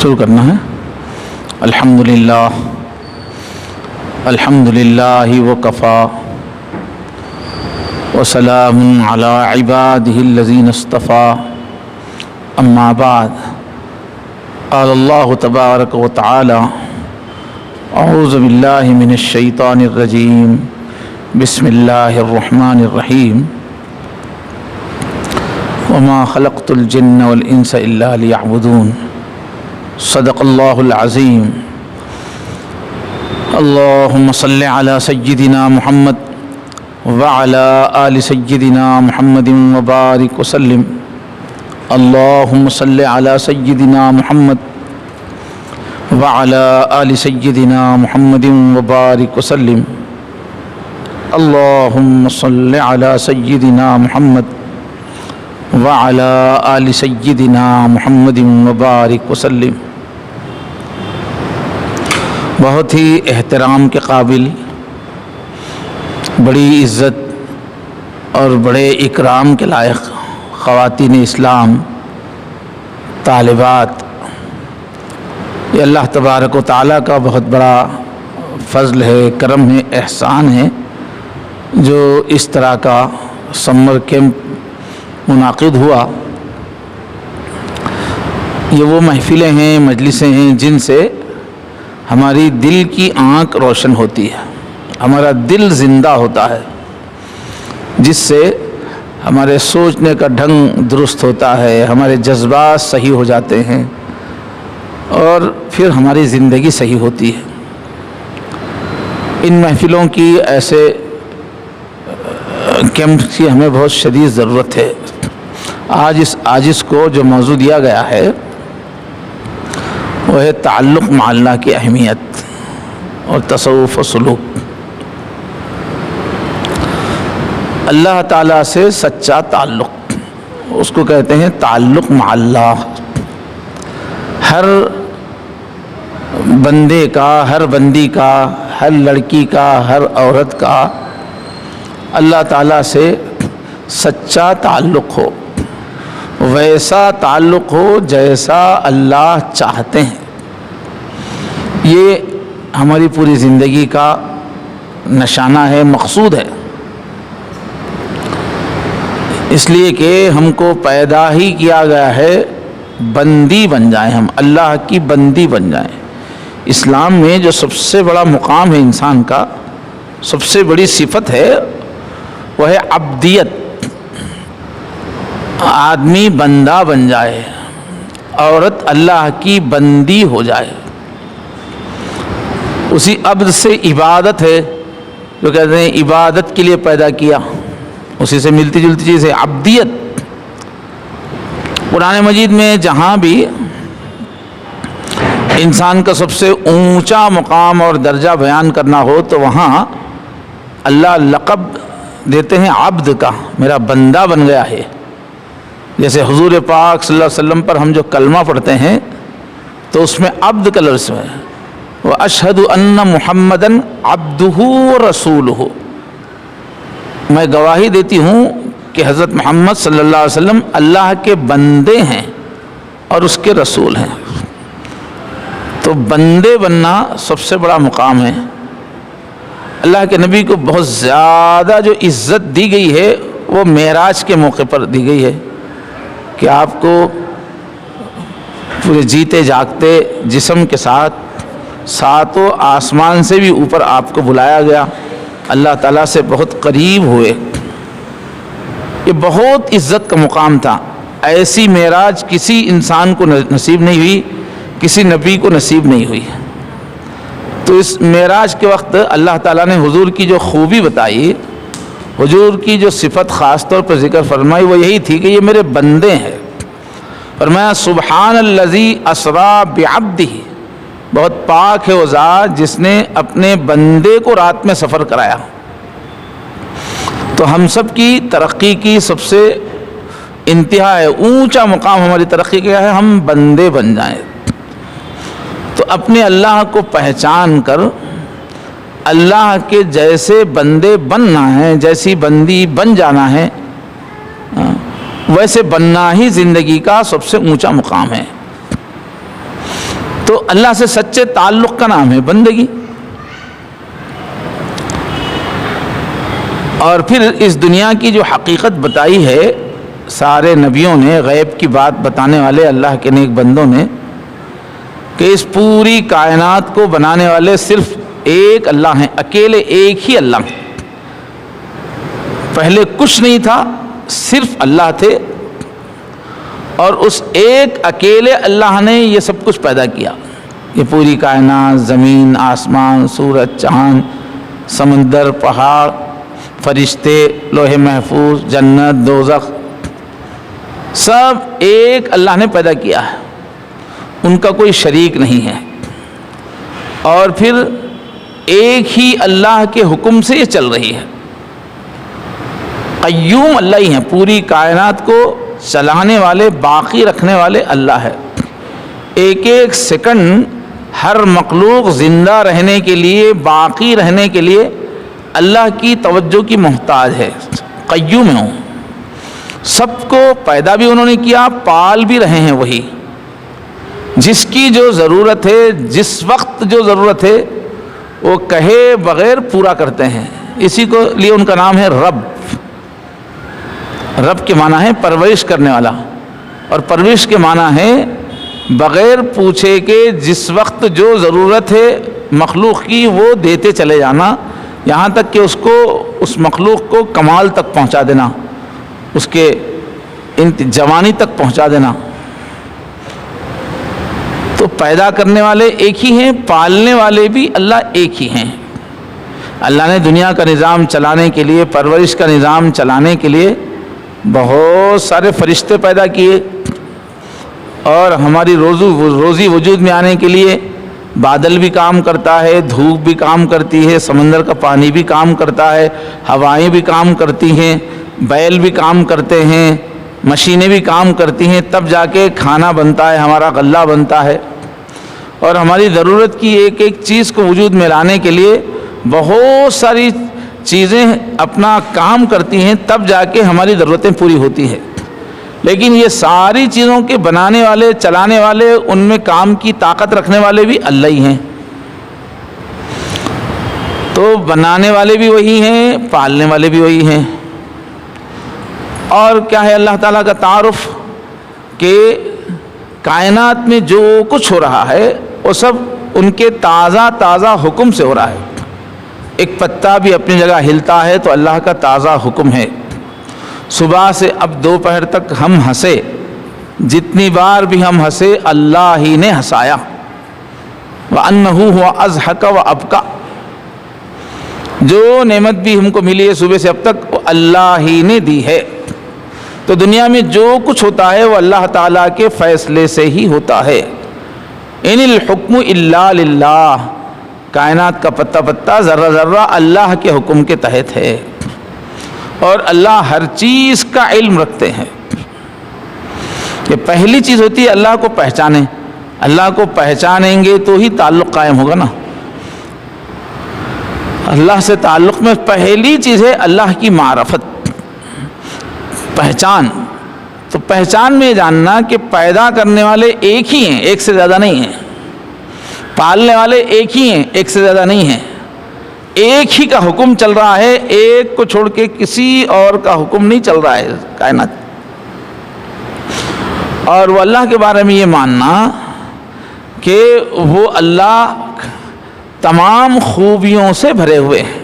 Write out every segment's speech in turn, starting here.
شروع کرنا ہے۔ الحمدللہ وکفا وسلام علی عبادہ الذین اصطفیٰ، اما بعد، قال اللہ تبارک و تعالی اعوذ باللہ من الشیطان الرجیم، بسم اللہ الرحمن الرحیم، وما خلقت الجن والانس الا لیعبدون، صدق اللہ العظیم۔ اللہم صل علی سیدنا محمد وعلی آل سیدنا محمد وبارک وسلم۔ اللہم صل علی سیدنا محمد وعلی آل سیدنا محمد وبارک وسلم۔ اللہم صل علی سیدنا محمد وعلی آل سیدنا محمد وبارک وسلم۔ بہت ہی احترام کے قابل، بڑی عزت اور بڑے اکرام کے لائق خواتین اسلام، طالبات، یہ اللہ تبارک و تعالیٰ کا بہت بڑا فضل ہے، کرم ہے، احسان ہے، جو اس طرح کا سمر کیمپ منعقد ہوا۔ یہ وہ محفلیں ہیں، مجلسیں ہیں جن سے ہماری دل کی آنکھ روشن ہوتی ہے، ہمارا دل زندہ ہوتا ہے، جس سے ہمارے سوچنے کا ڈھنگ درست ہوتا ہے، ہمارے جذبات صحیح ہو جاتے ہیں اور پھر ہماری زندگی صحیح ہوتی ہے۔ ان محفلوں کی، ایسے کیمپ کی ہمیں بہت شدید ضرورت ہے۔ آج اس آجز کو جو موضوع دیا گیا ہے وہ ہے تعلق مع اللہ کی اہمیت اور تصوف و سلوک۔ اللہ تعالیٰ سے سچا تعلق، اس کو کہتے ہیں تعلق مع اللہ۔ ہر بندے کا، ہر بندی کا، ہر لڑکی کا، ہر عورت کا اللہ تعالیٰ سے سچا تعلق ہو، ویسا تعلق ہو جیسا اللہ چاہتے ہیں۔ یہ ہماری پوری زندگی کا نشانہ ہے، مقصود ہے، اس لیے کہ ہم کو پیدا ہی کیا گیا ہے بندی بن جائیں، ہم اللہ کی بندی بن جائیں۔ اسلام میں جو سب سے بڑا مقام ہے انسان کا، سب سے بڑی صفت ہے، وہ ہے عبدیت۔ آدمی بندہ بن جائے، عورت اللہ کی بندی ہو جائے۔ اسی عبد سے عبادت ہے، جو کہتے ہیں عبادت کے لیے پیدا کیا، اسی سے ملتی جلتی چیز ہے عبدیت۔ قرآن مجید میں جہاں بھی انسان کا سب سے اونچا مقام اور درجہ بیان کرنا ہو تو وہاں اللہ لقب دیتے ہیں عبد کا، میرا بندہ بن گیا ہے۔ جیسے حضور پاک صلی اللہ علیہ وسلم پر ہم جو کلمہ پڑھتے ہیں تو اس میں عبد کا لفظ ہے، وَأَشْهَدُ أَنَّ مُحَمَّدًا عَبْدُهُ وَرَسُولُهُ، میں گواہی دیتی ہوں کہ حضرت محمد صلی اللہ علیہ وسلم اللہ کے بندے ہیں اور اس کے رسول ہیں۔ تو بندے بننا سب سے بڑا مقام ہے۔ اللہ کے نبی کو بہت زیادہ جو عزت دی گئی ہے وہ معراج کے موقع پر دی گئی ہے کہ آپ کو پورے جیتے جاگتے جسم کے ساتھ ساتوں آسمان سے بھی اوپر آپ کو بلایا گیا، اللہ تعالیٰ سے بہت قریب ہوئے۔ یہ بہت عزت کا مقام تھا، ایسی معراج کسی انسان کو نصیب نہیں ہوئی، کسی نبی کو نصیب نہیں ہوئی۔ تو اس معراج کے وقت اللہ تعالیٰ نے حضور کی جو خوبی بتائی، حضور کی جو صفت خاص طور پر ذکر فرمائی، وہ یہی تھی کہ یہ میرے بندے ہیں۔ فرمایا سبحان الذی اسری بعبدہ، بہت پاک ہے وہ ذات جس نے اپنے بندے کو رات میں سفر کرایا۔ تو ہم سب کی ترقی کی سب سے انتہا ہے، اونچا مقام ہماری ترقی کا ہے، ہم بندے بن جائیں۔ تو اپنے اللہ کو پہچان کر اللہ کے جیسے بندے بننا ہے، جیسی بندی بن جانا ہے، ویسے بننا ہی زندگی کا سب سے اونچا مقام ہے۔ تو اللہ سے سچے تعلق کا نام ہے بندگی. اور پھر اس دنیا کی جو حقیقت بتائی ہے سارے نبیوں نے, غیب کی بات بتانے والے اللہ کے نیک بندوں نے, کہ اس پوری کائنات کو بنانے والے صرف ایک اللہ ہیں, اکیلے ایک ہی اللہ ہیں. پہلے کچھ نہیں تھا, صرف اللہ تھے, اور اس ایک اکیلے اللہ نے یہ سب کچھ پیدا کیا. یہ پوری کائنات, زمین, آسمان, سورج, چاند, سمندر, پہاڑ, فرشتے, لوح محفوظ, جنت, دوزخ, سب ایک اللہ نے پیدا کیا ہے, ان کا کوئی شریک نہیں ہے. اور پھر ایک ہی اللہ کے حکم سے یہ چل رہی ہے. قیوم اللہ ہی ہیں, پوری کائنات کو چلانے والے, باقی رکھنے والے اللہ ہے. ایک ایک سیکنڈ ہر مخلوق زندہ رہنے کے لیے, باقی رہنے کے لیے اللہ کی توجہ کی محتاج ہے. قیوم ہوں, سب کو پیدا بھی انہوں نے کیا, پال بھی رہے ہیں وہی. جس کی جو ضرورت ہے, جس وقت جو ضرورت ہے, وہ کہے بغیر پورا کرتے ہیں. اسی کو لیے ان کا نام ہے رب. رب کے معنی ہے پرورش کرنے والا, اور پرورش کے معنی ہے بغیر پوچھے کہ جس وقت جو ضرورت ہے مخلوق کی وہ دیتے چلے جانا, یہاں تک کہ اس مخلوق کو کمال تک پہنچا دینا, اس کے جوانی تک پہنچا دینا. تو پیدا کرنے والے ایک ہی ہیں, پالنے والے بھی اللہ ایک ہی ہیں. اللہ نے دنیا کا نظام چلانے کے لیے, پرورش کا نظام چلانے کے لیے بہت سارے فرشتے پیدا کیے, اور ہماری روزی وجود میں آنے کے لیے بادل بھی کام کرتا ہے, دھوپ بھی کام کرتی ہے, سمندر کا پانی بھی کام کرتا ہے, ہوائیں بھی کام کرتی ہیں, بیل بھی کام کرتے ہیں, مشینیں بھی کام کرتی ہیں, تب جا کے کھانا بنتا ہے, ہمارا غلہ بنتا ہے. اور ہماری ضرورت کی ایک ایک چیز کو وجود میں لانے کے لیے بہت ساری چیزیں اپنا کام کرتی ہیں, تب جا کے ہماری ضرورتیں پوری ہوتی ہیں. لیکن یہ ساری چیزوں کے بنانے والے, چلانے والے, ان میں کام کی طاقت رکھنے والے بھی اللہ ہی ہیں. تو بنانے والے بھی وہی ہیں, پالنے والے بھی وہی ہیں. اور کیا ہے اللہ تعالیٰ کا تعارف, کہ کائنات میں جو کچھ ہو رہا ہے وہ سب ان کے تازہ تازہ حکم سے ہو رہا ہے. ایک پتا بھی اپنی جگہ ہلتا ہے تو اللہ کا تازہ حکم ہے. صبح سے اب دوپہر تک ہم ہنسے, جتنی بار بھی ہم ہنسے اللہ ہی نے ہنسایا. وَأَنَّهُ هُوَ أَضْحَكَ وَأَبْكَى, جو نعمت بھی ہم کو ملی ہے صبح سے اب تک وہ اللہ ہی نے دی ہے. تو دنیا میں جو کچھ ہوتا ہے وہ اللہ تعالیٰ کے فیصلے سے ہی ہوتا ہے. ان الحکم الا للہ, کائنات کا پتہ پتہ, ذرہ ذرہ اللہ کے حکم کے تحت ہے, اور اللہ ہر چیز کا علم رکھتے ہیں. یہ پہلی چیز ہوتی ہے اللہ کو پہچانیں. اللہ کو پہچانیں گے تو ہی تعلق قائم ہوگا نا. اللہ سے تعلق میں پہلی چیز ہے اللہ کی معرفت, پہچان. تو پہچان میں جاننا کہ پیدا کرنے والے ایک ہی ہیں, ایک سے زیادہ نہیں ہیں. پالنے والے ایک ہی ہیں, ایک سے زیادہ نہیں ہیں. ایک ہی کا حکم چل رہا ہے, ایک کو چھوڑ کے کسی اور کا حکم نہیں چل رہا ہے کائنات. اور وہ اللہ کے بارے میں یہ ماننا کہ وہ اللہ تمام خوبیوں سے بھرے ہوئے ہیں.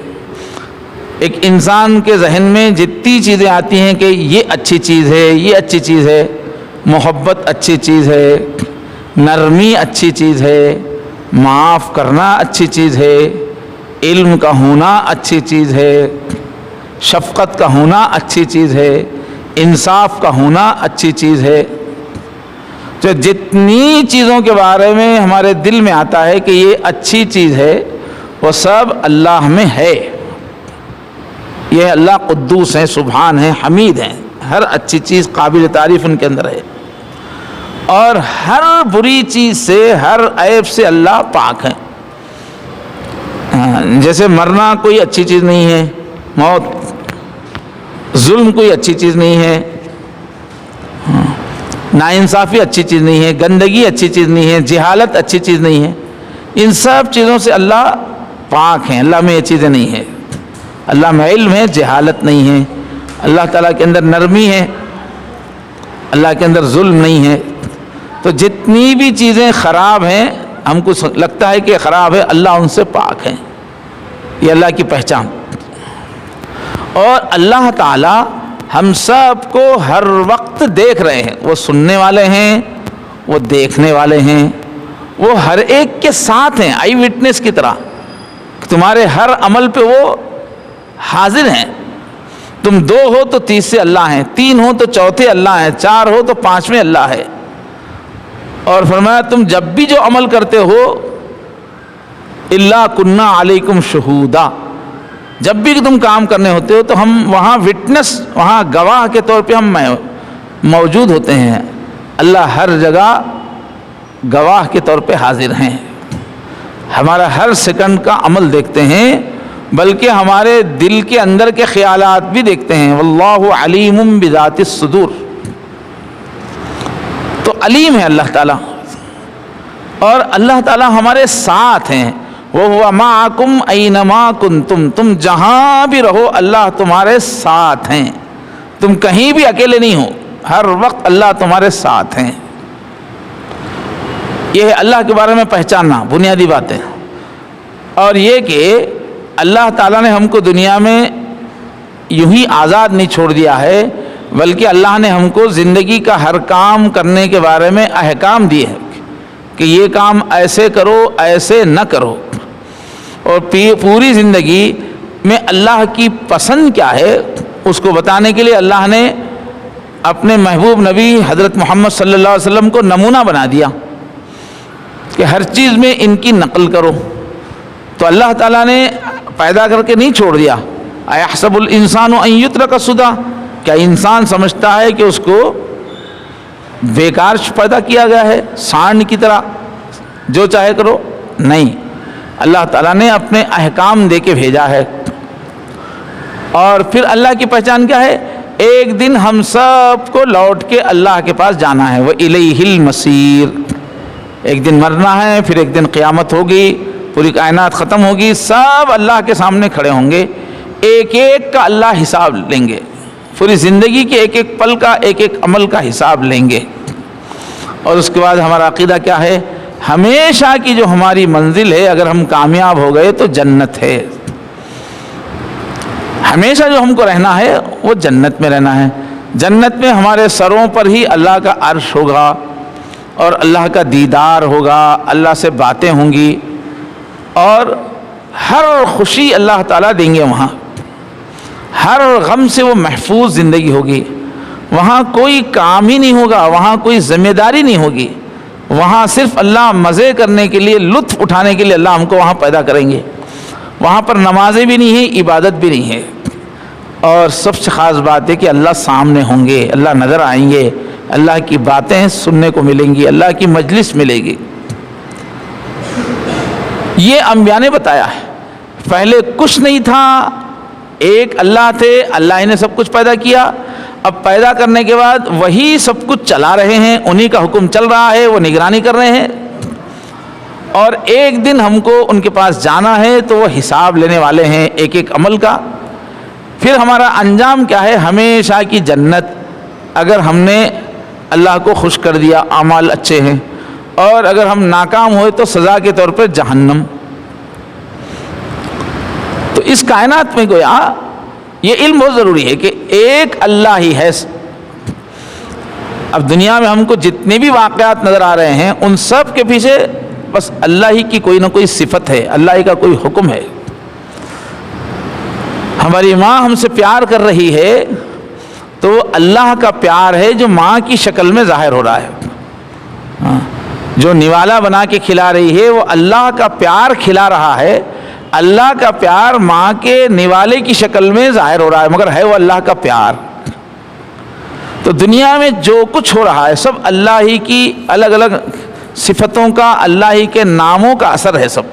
ایک انسان کے ذہن میں جتنی چیزیں آتی ہیں کہ یہ اچھی چیز ہے, یہ اچھی چیز ہے, محبت اچھی چیز ہے, نرمی اچھی چیز ہے, معاف کرنا اچھی چیز ہے, علم کا ہونا اچھی چیز ہے, شفقت کا ہونا اچھی چیز ہے, انصاف کا ہونا اچھی چیز ہے. جو جتنی چیزوں کے بارے میں ہمارے دل میں آتا ہے کہ یہ اچھی چیز ہے, وہ سب اللہ میں ہے. یہ اللہ قدوس ہیں, سبحان ہیں, حمید ہیں. ہر اچھی چیز قابل تعریف ان کے اندر ہے, اور ہر بری چیز سے, ہر عیب سے اللہ پاک ہے. جیسے مرنا کوئی اچھی چیز نہیں ہے, موت, ظلم کوئی اچھی چیز نہیں ہے, ناانصافی اچھی چیز نہیں ہے، گندگی اچھی چیز نہیں ہے، جہالت اچھی چیز نہیں ہے. ان سب چیزوں سے اللہ پاک ہیں. اللہ میں یہ چیزیں نہیں ہیں. اللہ میں علم ہے، جہالت نہیں ہے. اللہ تعالیٰ کے اندر نرمی ہے، اللہ کے اندر ظلم نہیں ہے. تو جتنی بھی چیزیں خراب ہیں، ہم کو لگتا ہے کہ خراب ہے، اللہ ان سے پاک ہیں. یہ اللہ کی پہچان. اور اللہ تعالیٰ ہم سب کو ہر وقت دیکھ رہے ہیں. وہ سننے والے ہیں، وہ دیکھنے والے ہیں، وہ ہر ایک کے ساتھ ہیں، آئی وٹنس کی طرح. تمہارے ہر عمل پہ وہ حاضر ہیں. تم 2 ہو تو تیسرے اللہ ہیں، 3 ہو تو چوتھے اللہ ہیں، 4 ہو تو 5ویں اللہ ہے. اور فرمایا تم جب بھی جو عمل کرتے ہو الا کنا علیکم شہودا، جب بھی تم کام کرنے ہوتے ہو تو ہم وہاں وٹنس، وہاں گواہ کے طور پہ ہم موجود ہوتے ہیں. اللہ ہر جگہ گواہ کے طور پہ حاضر ہیں. ہمارا ہر سیکنڈ کا عمل دیکھتے ہیں، بلکہ ہمارے دل کے اندر کے خیالات بھی دیکھتے ہیں. واللہ علیم بذات الصدور. تو علیم ہے اللہ تعالیٰ. اور اللہ تعالیٰ ہمارے ساتھ ہیں. وَهُوَ مَعَكُمْ أَيْنَمَا كُنْتُمْ. تم جہاں بھی رہو اللہ تمہارے ساتھ ہیں. تم کہیں بھی اکیلے نہیں ہو، ہر وقت اللہ تمہارے ساتھ ہیں. یہ ہے اللہ کے بارے میں پہچاننا، بنیادی بات ہے. اور یہ کہ اللہ تعالیٰ نے ہم کو دنیا میں یوں ہی آزاد نہیں چھوڑ دیا ہے، بلکہ اللہ نے ہم کو زندگی کا ہر کام کرنے کے بارے میں احکام دیے ہیں کہ یہ کام ایسے کرو، ایسے نہ کرو. اور پوری زندگی میں اللہ کی پسند کیا ہے اس کو بتانے کے لیے اللہ نے اپنے محبوب نبی حضرت محمد صلی اللہ علیہ وسلم کو نمونہ بنا دیا کہ ہر چیز میں ان کی نقل کرو. تو اللہ تعالیٰ نے پیدا کر کے نہیں چھوڑ دیا. ایحسب الانسان ان یترک سدی. کیا انسان سمجھتا ہے کہ اس کو بیکار پیدا کیا گیا ہے، سانڈ کی طرح جو چاہے کرو؟ نہیں، اللہ تعالیٰ نے اپنے احکام دے کے بھیجا ہے. اور پھر اللہ کی پہچان کیا ہے؟ ایک دن ہم سب کو لوٹ کے اللہ کے پاس جانا ہے. وَإِلَيْهِ الْمَصِيرُ. ایک دن مرنا ہے، پھر ایک دن قیامت ہوگی، پوری کائنات ختم ہوگی، سب اللہ کے سامنے کھڑے ہوں گے. ایک ایک کا اللہ حساب لیں گے. پوری زندگی کے ایک ایک پل کا، ایک ایک عمل کا حساب لیں گے. اور اس کے بعد ہمارا عقیدہ کیا ہے؟ ہمیشہ کی جو ہماری منزل ہے، اگر ہم کامیاب ہو گئے تو جنت ہے. ہمیشہ جو ہم کو رہنا ہے وہ جنت میں رہنا ہے. جنت میں ہمارے سروں پر ہی اللہ کا عرش ہوگا اور اللہ کا دیدار ہوگا، اللہ سے باتیں ہوں گی، اور ہر خوشی اللہ تعالیٰ دیں گے. وہاں ہر غم سے وہ محفوظ زندگی ہوگی. وہاں کوئی کام ہی نہیں ہوگا، وہاں کوئی ذمہ داری نہیں ہوگی. وہاں صرف اللہ مزے کرنے کے لیے، لطف اٹھانے کے لیے اللہ ہم کو وہاں پیدا کریں گے. وہاں پر نمازیں بھی نہیں ہیں، عبادت بھی نہیں ہے. اور سب سے خاص بات ہے کہ اللہ سامنے ہوں گے، اللہ نظر آئیں گے، اللہ کی باتیں سننے کو ملیں گی، اللہ کی مجلس ملے گی. یہ انبیاء نے بتایا ہے. پہلے کچھ نہیں تھا، ایک اللہ تھے، اللہ نے سب کچھ پیدا کیا. اب پیدا کرنے کے بعد وہی سب کچھ چلا رہے ہیں، انہی کا حکم چل رہا ہے، وہ نگرانی کر رہے ہیں. اور ایک دن ہم کو ان کے پاس جانا ہے تو وہ حساب لینے والے ہیں ایک ایک عمل کا. پھر ہمارا انجام کیا ہے؟ ہمیشہ کی جنت. اگر ہم نے اللہ کو خوش کر دیا، اعمال اچھے ہیں، اور اگر ہم ناکام ہوئے تو سزا کے طور پر جہنم. تو اس کائنات میں گویا یہ علم بہت ضروری ہے کہ ایک اللہ ہی ہے. اب دنیا میں ہم کو جتنے بھی واقعات نظر آ رہے ہیں ان سب کے پیچھے بس اللہ ہی کی کوئی نہ کوئی صفت ہے، اللہ ہی کا کوئی حکم ہے. ہماری ماں ہم سے پیار کر رہی ہے تو اللہ کا پیار ہے جو ماں کی شکل میں ظاہر ہو رہا ہے. جو نوالا بنا کے کھلا رہی ہے وہ اللہ کا پیار کھلا رہا ہے. اللہ کا پیار ماں کے نوالے کی شکل میں ظاہر ہو رہا ہے، مگر ہے وہ اللہ کا پیار. تو دنیا میں جو کچھ ہو رہا ہے سب اللہ ہی کی الگ الگ صفتوں کا، اللہ ہی کے ناموں کا اثر ہے سب.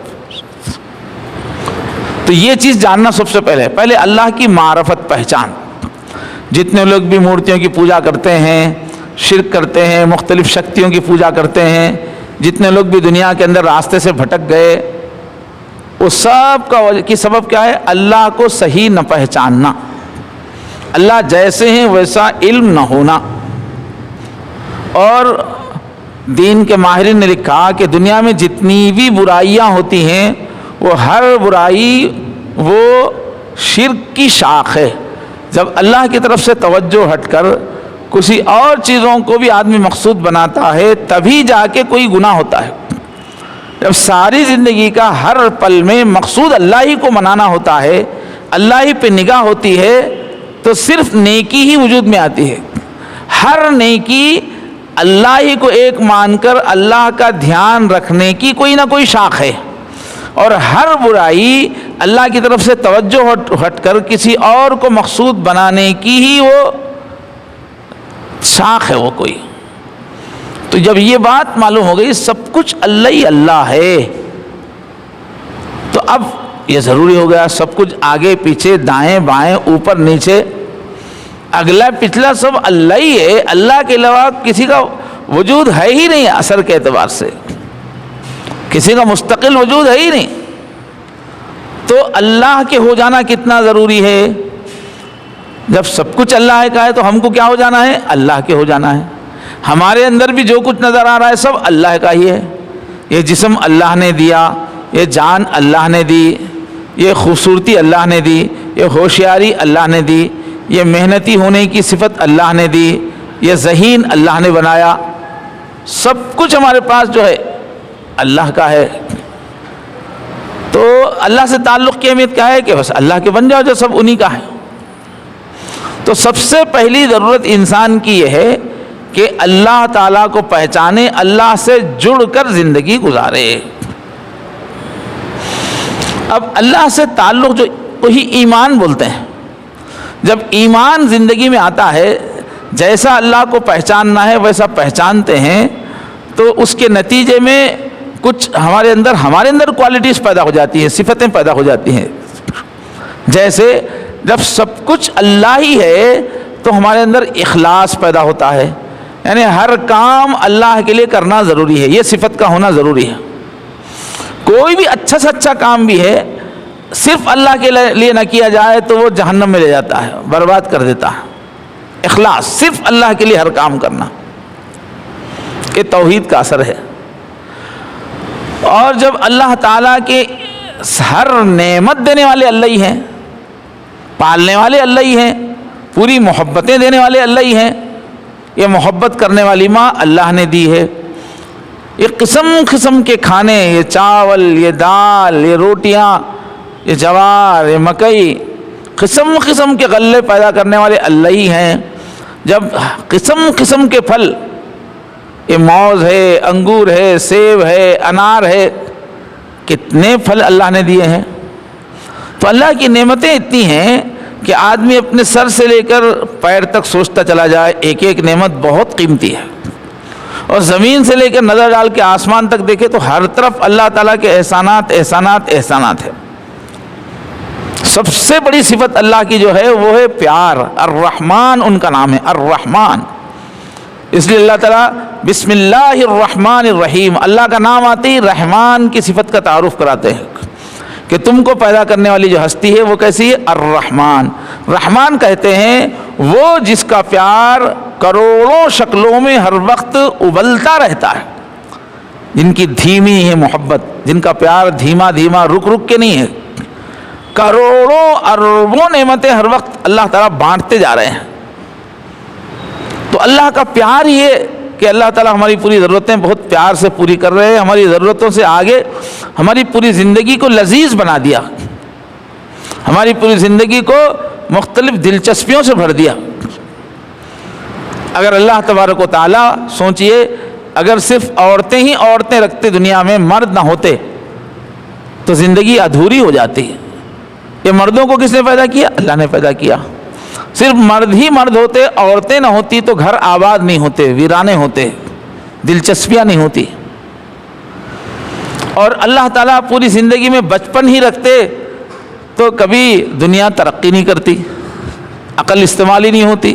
تو یہ چیز جاننا سب سے پہلے اللہ کی معرفت، پہچان. جتنے لوگ بھی مورتیوں کی پوجا کرتے ہیں، شرک کرتے ہیں، مختلف شکتیوں کی پوجا کرتے ہیں، جتنے لوگ بھی دنیا کے اندر راستے سے بھٹک گئے، وہ سب کی سبب کیا ہے؟ اللہ کو صحیح نہ پہچاننا، اللہ جیسے ہیں ویسا علم نہ ہونا۔ اور دین کے ماہرین نے لکھا کہ دنیا میں جتنی بھی برائیاں ہوتی ہیں وہ ہر برائی وہ شرک کی شاخ ہے۔ جب اللہ کی طرف سے توجہ ہٹ کر کسی اور چیزوں کو بھی آدمی مقصود بناتا ہے تبھی جا کے کوئی گناہ ہوتا ہے۔ جب ساری زندگی کا ہر پل میں مقصود اللہ ہی کو منانا ہوتا ہے، اللہ ہی پہ نگاہ ہوتی ہے، تو صرف نیکی ہی وجود میں آتی ہے۔ ہر نیکی اللہ ہی کو ایک مان کر اللہ کا دھیان رکھنے کی کوئی نہ کوئی شاخ ہے، اور ہر برائی اللہ کی طرف سے توجہ ہٹ کر کسی اور کو مقصود بنانے کی ہی وہ شاخ ہے وہ کوئی۔ تو جب یہ بات معلوم ہو گئی سب کچھ اللہ ہی اللہ ہے، تو اب یہ ضروری ہو گیا سب کچھ آگے پیچھے دائیں بائیں اوپر نیچے اگلا پچھلا سب اللہ ہی ہے، اللہ کے علاوہ کسی کا وجود ہے ہی نہیں۔ اثر کے اعتبار سے کسی کا مستقل وجود ہے ہی نہیں، تو اللہ کے ہو جانا کتنا ضروری ہے۔ جب سب کچھ اللہ کا ہے تو ہم کو کیا ہو جانا ہے؟ اللہ کے ہو جانا ہے۔ ہمارے اندر بھی جو کچھ نظر آ رہا ہے سب اللہ کا ہی ہے۔ یہ جسم اللہ نے دیا، یہ جان اللہ نے دی، یہ خوبصورتی اللہ نے دی، یہ ہوشیاری اللہ نے دی، یہ محنتی ہونے کی صفت اللہ نے دی، یہ ذہین اللہ نے بنایا، سب کچھ ہمارے پاس جو ہے اللہ کا ہے۔ تو اللہ سے تعلق کی اہمیت کیا ہے کہ بس اللہ کے بن جاؤ، جو سب انہی کا ہے۔ تو سب سے پہلی ضرورت انسان کی یہ ہے کہ اللہ تعالیٰ کو پہچانے، اللہ سے جڑ کر زندگی گزارے۔ اب اللہ سے تعلق جو وہی ایمان بولتے ہیں، جب ایمان زندگی میں آتا ہے، جیسا اللہ کو پہچاننا ہے ویسا پہچانتے ہیں، تو اس کے نتیجے میں کچھ ہمارے اندر کوالٹیز پیدا ہو جاتی ہیں، صفتیں پیدا ہو جاتی ہیں۔ جیسے جب سب کچھ اللہ ہی ہے تو ہمارے اندر اخلاص پیدا ہوتا ہے، یعنی ہر کام اللہ کے لیے کرنا ضروری ہے، یہ صفت کا ہونا ضروری ہے۔ کوئی بھی اچھا سے اچھا کام بھی ہے، صرف اللہ کے لیے نہ کیا جائے تو وہ جہنم میں لے جاتا ہے، برباد کر دیتا ہے۔ اخلاص، صرف اللہ کے لیے ہر کام کرنا، یہ توحید کا اثر ہے۔ اور جب اللہ تعالیٰ کے ہر نعمت دینے والے اللہ ہی ہیں، پالنے والے اللہ ہی ہیں، پوری محبتیں دینے والے اللہ ہی ہیں، یہ محبت کرنے والی ماں اللہ نے دی ہے، یہ قسم قسم کے کھانے، یہ چاول، یہ دال، یہ روٹیاں، یہ جوار، یہ مکئی، قسم قسم کے غلے پیدا کرنے والے اللہ ہی ہیں۔ جب قسم قسم کے پھل، یہ موز ہے، انگور ہے، سیب ہے، انار ہے، کتنے پھل اللہ نے دیے ہیں۔ تو اللہ کی نعمتیں اتنی ہیں کہ آدمی اپنے سر سے لے کر پیر تک سوچتا چلا جائے، ایک ایک نعمت بہت قیمتی ہے۔ اور زمین سے لے کر نظر ڈال کے آسمان تک دیکھے تو ہر طرف اللہ تعالیٰ کے احسانات احسانات احسانات ہیں۔ سب سے بڑی صفت اللہ کی جو ہے وہ ہے پیار، الرحمن ان کا نام ہے، الرحمن۔ اس لیے اللہ تعالیٰ بسم اللہ الرحمن الرحیم، اللہ کا نام آتے ہی رحمان کی صفت کا تعارف کراتے ہیں کہ تم کو پیدا کرنے والی جو ہستی ہے وہ کیسی ہے؟ الرحمن۔ رحمان کہتے ہیں وہ جس کا پیار کروڑوں شکلوں میں ہر وقت ابلتا رہتا ہے، جن کی دھیمی ہے محبت، جن کا پیار دھیما دھیما رک رک کے نہیں ہے، کروڑوں اربوں نعمتیں ہر وقت اللہ تعالیٰ بانٹتے جا رہے ہیں۔ تو اللہ کا پیار یہ کہ اللہ تعالیٰ ہماری پوری ضرورتیں بہت پیار سے پوری کر رہے ہیں، ہماری ضرورتوں سے آگے ہماری پوری زندگی کو لذیذ بنا دیا، ہماری پوری زندگی کو مختلف دلچسپیوں سے بھر دیا۔ اگر اللہ تبارک و تعالیٰ، سوچئے اگر صرف عورتیں ہی عورتیں رکھتے دنیا میں، مرد نہ ہوتے تو زندگی ادھوری ہو جاتی ہے۔ یہ مردوں کو کس نے پیدا کیا؟ اللہ نے پیدا کیا۔ صرف مرد ہی مرد ہوتے، عورتیں نہ ہوتی تو گھر آباد نہیں ہوتے، ویرانے ہوتے، دلچسپیاں نہیں ہوتی۔ اور اللہ تعالیٰ پوری زندگی میں بچپن ہی رکھتے تو کبھی دنیا ترقی نہیں کرتی، عقل استعمال ہی نہیں ہوتی۔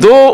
2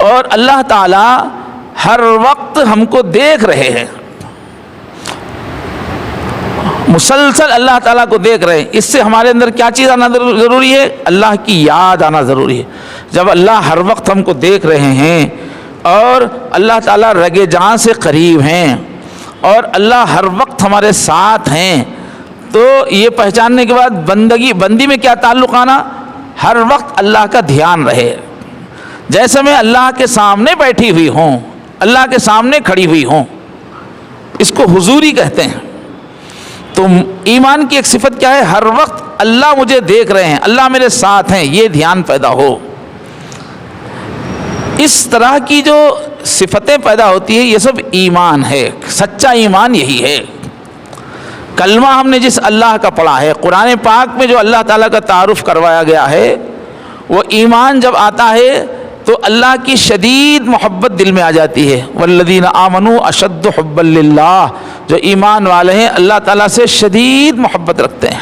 اور اللہ تعالیٰ ہر وقت ہم کو دیکھ رہے ہیں، مسلسل اللہ تعالیٰ کو دیکھ رہے ہیں۔ اس سے ہمارے اندر کیا چیز آنا ضروری ہے؟ اللہ کی یاد آنا ضروری ہے۔ جب اللہ ہر وقت ہم کو دیکھ رہے ہیں اور اللہ تعالیٰ رگے جہاں سے قریب ہیں اور اللہ ہر وقت ہمارے ساتھ ہیں، تو یہ پہچاننے کے بعد بندی میں کیا تعلق آنا؟ ہر وقت اللہ کا دھیان رہے، جیسے میں اللہ کے سامنے بیٹھی ہوئی ہوں، اللہ کے سامنے کھڑی ہوئی ہوں، اس کو حضوری کہتے ہیں۔ تو ایمان کی ایک صفت کیا ہے؟ ہر وقت اللہ مجھے دیکھ رہے ہیں، اللہ میرے ساتھ ہیں، یہ دھیان پیدا ہو۔ اس طرح کی جو صفتیں پیدا ہوتی ہیں، یہ سب ایمان ہے، سچا ایمان یہی ہے۔ کلمہ ہم نے جس اللہ کا پڑھا ہے، قرآن پاک میں جو اللہ تعالیٰ کا تعارف کروایا گیا ہے، وہ ایمان جب آتا ہے تو اللہ کی شدید محبت دل میں آ جاتی ہے۔ والذین آمنوا اشد حبا للہ، جو ایمان والے ہیں اللہ تعالیٰ سے شدید محبت رکھتے ہیں،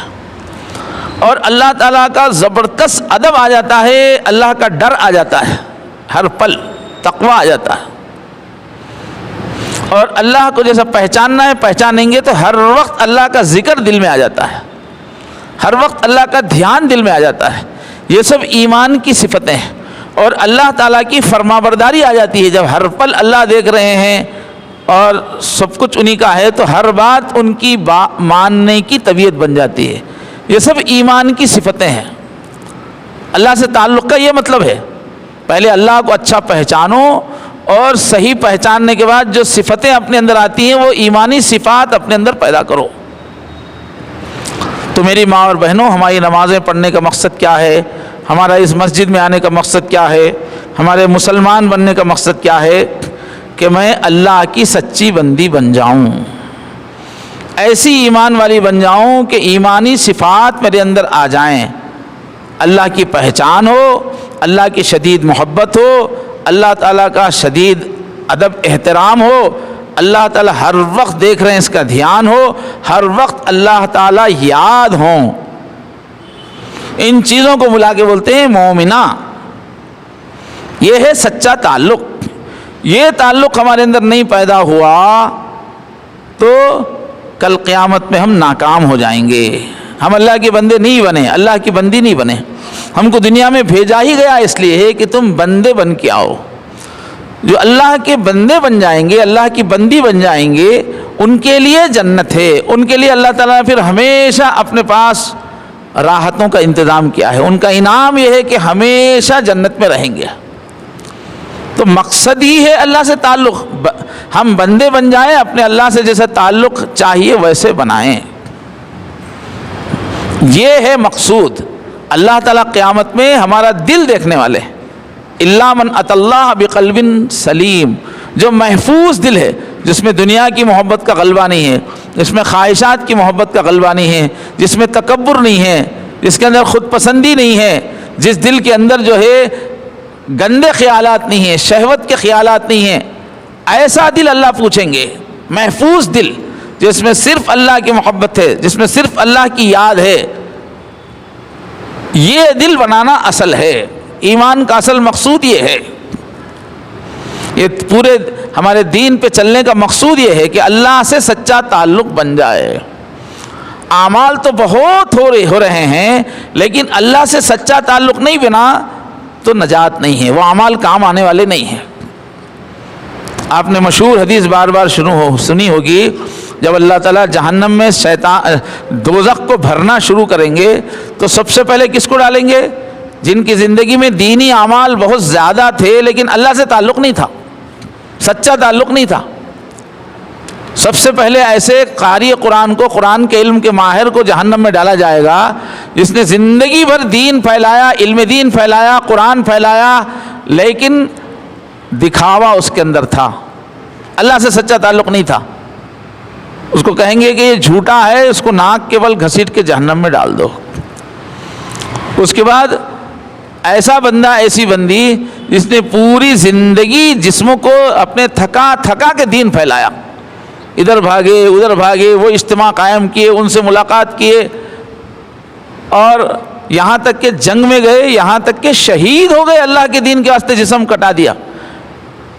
اور اللہ تعالیٰ کا زبردست ادب آ جاتا ہے، اللہ کا ڈر آ جاتا ہے، ہر پل تقویٰ آ جاتا ہے، اور اللہ کو جیسا پہچاننا ہے پہچانیں گے تو ہر وقت اللہ کا ذکر دل میں آ جاتا ہے، ہر وقت اللہ کا دھیان دل میں آ جاتا ہے۔ یہ سب ایمان کی صفتیں ہیں، اور اللہ تعالیٰ کی فرمانبرداری آ جاتی ہے۔ جب ہر پل اللہ دیکھ رہے ہیں اور سب کچھ انہی کا ہے، تو ہر بات ان کی ماننے کی طبیعت بن جاتی ہے۔ یہ سب ایمان کی صفتیں ہیں۔ اللہ سے تعلق کا یہ مطلب ہے، پہلے اللہ کو اچھا پہچانو، اور صحیح پہچاننے کے بعد جو صفتیں اپنے اندر آتی ہیں وہ ایمانی صفات اپنے اندر پیدا کرو۔ تو میری ماں اور بہنوں، ہماری نمازیں پڑھنے کا مقصد کیا ہے؟ ہمارا اس مسجد میں آنے کا مقصد کیا ہے؟ ہمارے مسلمان بننے کا مقصد کیا ہے؟ کہ میں اللہ کی سچی بندی بن جاؤں، ایسی ایمان والی بن جاؤں کہ ایمانی صفات میرے اندر آ جائیں، اللہ کی پہچان ہو، اللہ کی شدید محبت ہو، اللہ تعالیٰ کا شدید ادب احترام ہو، اللہ تعالیٰ ہر وقت دیکھ رہے ہیں اس کا دھیان ہو، ہر وقت اللہ تعالیٰ یاد ہوں۔ ان چیزوں کو ملا کے بولتے ہیں مومنہ۔ یہ ہے سچا تعلق۔ یہ تعلق ہمارے اندر نہیں پیدا ہوا تو کل قیامت میں ہم ناکام ہو جائیں گے، ہم اللہ کے بندے نہیں بنے، اللہ کی بندی نہیں بنے۔ ہم کو دنیا میں بھیجا ہی گیا اس لیے ہے کہ تم بندے بن کے آؤ۔ جو اللہ کے بندے بن جائیں گے، اللہ کی بندی بن جائیں گے، ان کے لیے جنت ہے، ان کے لیے اللہ تعالیٰ نے پھر ہمیشہ اپنے پاس راحتوں کا انتظام کیا ہے۔ ان کا انعام یہ ہے کہ ہمیشہ جنت میں رہیں گے۔ تو مقصد ہی ہے اللہ سے تعلق، ہم بندے بن جائیں، اپنے اللہ سے جیسا تعلق چاہیے ویسے بنائیں، یہ ہے مقصود۔ اللہ تعالیٰ قیامت میں ہمارا دل دیکھنے والے، الا من اتى اللہ بقلب سلیم، جو محفوظ دل ہے، جس میں دنیا کی محبت کا غلبہ نہیں ہے، جس میں خواہشات کی محبت کا غلبہ نہیں ہے، جس میں تکبر نہیں ہے، جس کے اندر خود پسندی نہیں ہے، جس دل کے اندر جو ہے گندے خیالات نہیں ہیں، شہوت کے خیالات نہیں ہیں، ایسا دل اللہ پوچھیں گے۔ محفوظ دل جس میں صرف اللہ کی محبت ہے، جس میں صرف اللہ کی یاد ہے، یہ دل بنانا اصل ہے۔ ایمان کا اصل مقصود یہ ہے، یہ پورے ہمارے دین پہ چلنے کا مقصود یہ ہے کہ اللہ سے سچا تعلق بن جائے۔ اعمال تو بہت ہو رہے ہیں، لیکن اللہ سے سچا تعلق نہیں بنا تو نجات نہیں ہے، وہ اعمال کام آنے والے نہیں ہیں۔ آپ نے مشہور حدیث بار بار سنی ہوگی، جب اللہ تعالیٰ جہنم میں دوزخ کو بھرنا شروع کریں گے تو سب سے پہلے کس کو ڈالیں گے؟ جن کی زندگی میں دینی اعمال بہت زیادہ تھے لیکن اللہ سے تعلق نہیں تھا، سچا تعلق نہیں تھا۔ سب سے پہلے ایسے قاری قرآن کو، قرآن کے علم کے ماہر کو جہنم میں ڈالا جائے گا جس نے زندگی بھر دین پھیلایا، علم دین پھیلایا، قرآن پھیلایا، لیکن دکھاوا اس کے اندر تھا، اللہ سے سچا تعلق نہیں تھا۔ اس کو کہیں گے کہ یہ جھوٹا ہے، اس کو ناک کے بل گھسیٹ کے جہنم میں ڈال دو۔ اس کے بعد ایسا بندہ، ایسی بندی جس نے پوری زندگی جسموں کو اپنے تھکا کے دین پھیلایا، ادھر بھاگے ادھر بھاگے، وہ اجتماع قائم کیے، ان سے ملاقات کیے، اور یہاں تک کہ جنگ میں گئے، یہاں تک کہ شہید ہو گئے، اللہ کے دین کے واسطے جسم کٹا دیا،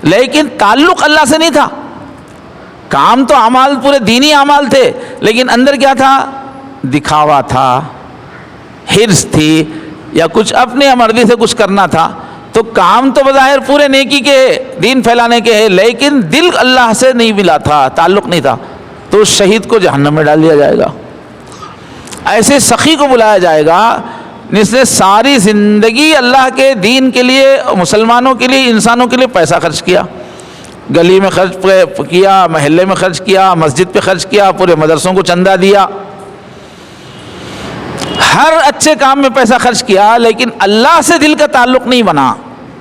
لیکن تعلق اللہ سے نہیں تھا. کام تو اعمال پورے دینی اعمال تھے، لیکن اندر کیا تھا؟ دکھاوا تھا، حرص تھی، یا کچھ اپنے مرضی سے کچھ کرنا تھا. تو کام تو بظاہر پورے نیکی کے دین پھیلانے کے ہے، لیکن دل اللہ سے نہیں ملا تھا، تعلق نہیں تھا. تو اس شہید کو جہنم میں ڈال دیا جائے گا. ایسے سخی کو بلایا جائے گا جس نے ساری زندگی اللہ کے دین کے لیے، مسلمانوں کے لیے، انسانوں کے لیے پیسہ خرچ کیا، گلی میں خرچ کیا، محلے میں خرچ کیا، مسجد پہ خرچ کیا، پورے مدرسوں کو چندہ دیا، ہر اچھے کام میں پیسہ خرچ کیا، لیکن اللہ سے دل کا تعلق نہیں بنا،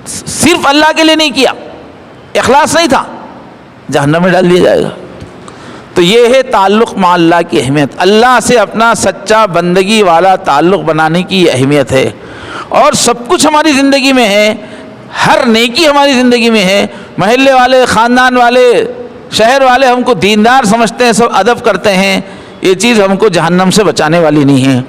صرف اللہ کے لیے نہیں کیا، اخلاص نہیں تھا، جہنم میں ڈال دیا جائے گا. تو یہ ہے تعلق مع اللہ کی اہمیت. اللہ سے اپنا سچا بندگی والا تعلق بنانے کی یہ اہمیت ہے. اور سب کچھ ہماری زندگی میں ہے، ہر نیکی ہماری زندگی میں ہے. محلے والے، خاندان والے، شہر والے ہم کو دیندار سمجھتے ہیں، سب ادب کرتے ہیں، یہ چیز ہم کو جہنم سے بچانے والی نہیں ہے.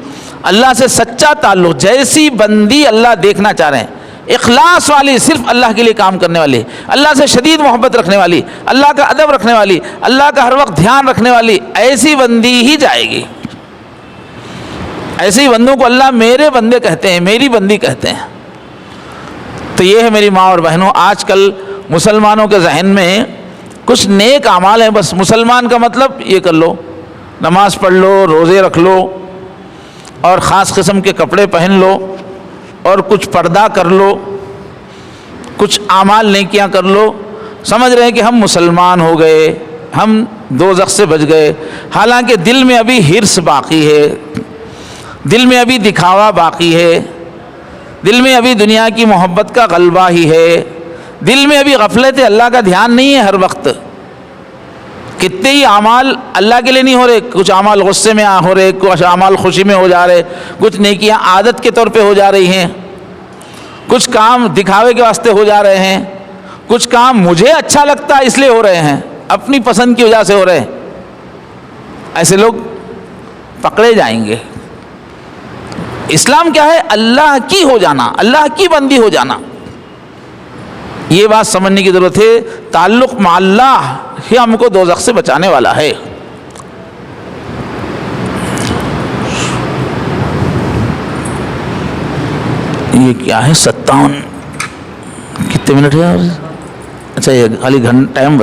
اللہ سے سچا تعلق، جیسی بندی اللہ دیکھنا چاہ رہے ہیں، اخلاص والی، صرف اللہ کے لیے کام کرنے والی، اللہ سے شدید محبت رکھنے والی، اللہ کا ادب رکھنے والی، اللہ کا ہر وقت دھیان رکھنے والی، ایسی بندی ہی جائے گی. ایسے ہی بندوں کو اللہ میرے بندے کہتے ہیں، میری بندی کہتے ہیں. تو یہ ہے میری ماں اور بہنوں، آج کل مسلمانوں کے ذہن میں کچھ نیک اعمال ہیں، بس مسلمان کا مطلب یہ کر لو، نماز پڑھ لو، روزے رکھ لو، اور خاص قسم کے کپڑے پہن لو، اور کچھ پردہ کر لو، کچھ اعمال نیکیاں کر لو. سمجھ رہے ہیں کہ ہم مسلمان ہو گئے، ہم دوزخ سے بچ گئے. حالانکہ دل میں ابھی حرص باقی ہے، دل میں ابھی دکھاوا باقی ہے، دل میں ابھی دنیا کی محبت کا غلبہ ہی ہے، دل میں ابھی غفلت اللہ کا دھیان نہیں ہے ہر وقت. کتنے ہی اعمال اللہ کے لیے نہیں ہو رہے، کچھ اعمال غصے میں ہو رہے، کچھ اعمال خوشی میں ہو جا رہے، کچھ نیکیاں عادت کے طور پہ ہو جا رہی ہیں، کچھ کام دکھاوے کے واسطے ہو جا رہے ہیں، کچھ کام مجھے اچھا لگتا ہے اس لیے ہو رہے ہیں، اپنی پسند کی وجہ سے ہو رہے ہیں. ایسے لوگ پکڑے جائیں گے. اسلام کیا ہے؟ اللہ کی ہو جانا، اللہ کی بندی ہو جانا. یہ بات سمجھنے کی ضرورت ہے. تعلق مع اللہ ہی ہم کو دوزخ سے بچانے والا ہے. یہ کیا ہے؟ 57 کتنے منٹ ہے؟ اور اچھا یہ خالی ٹائم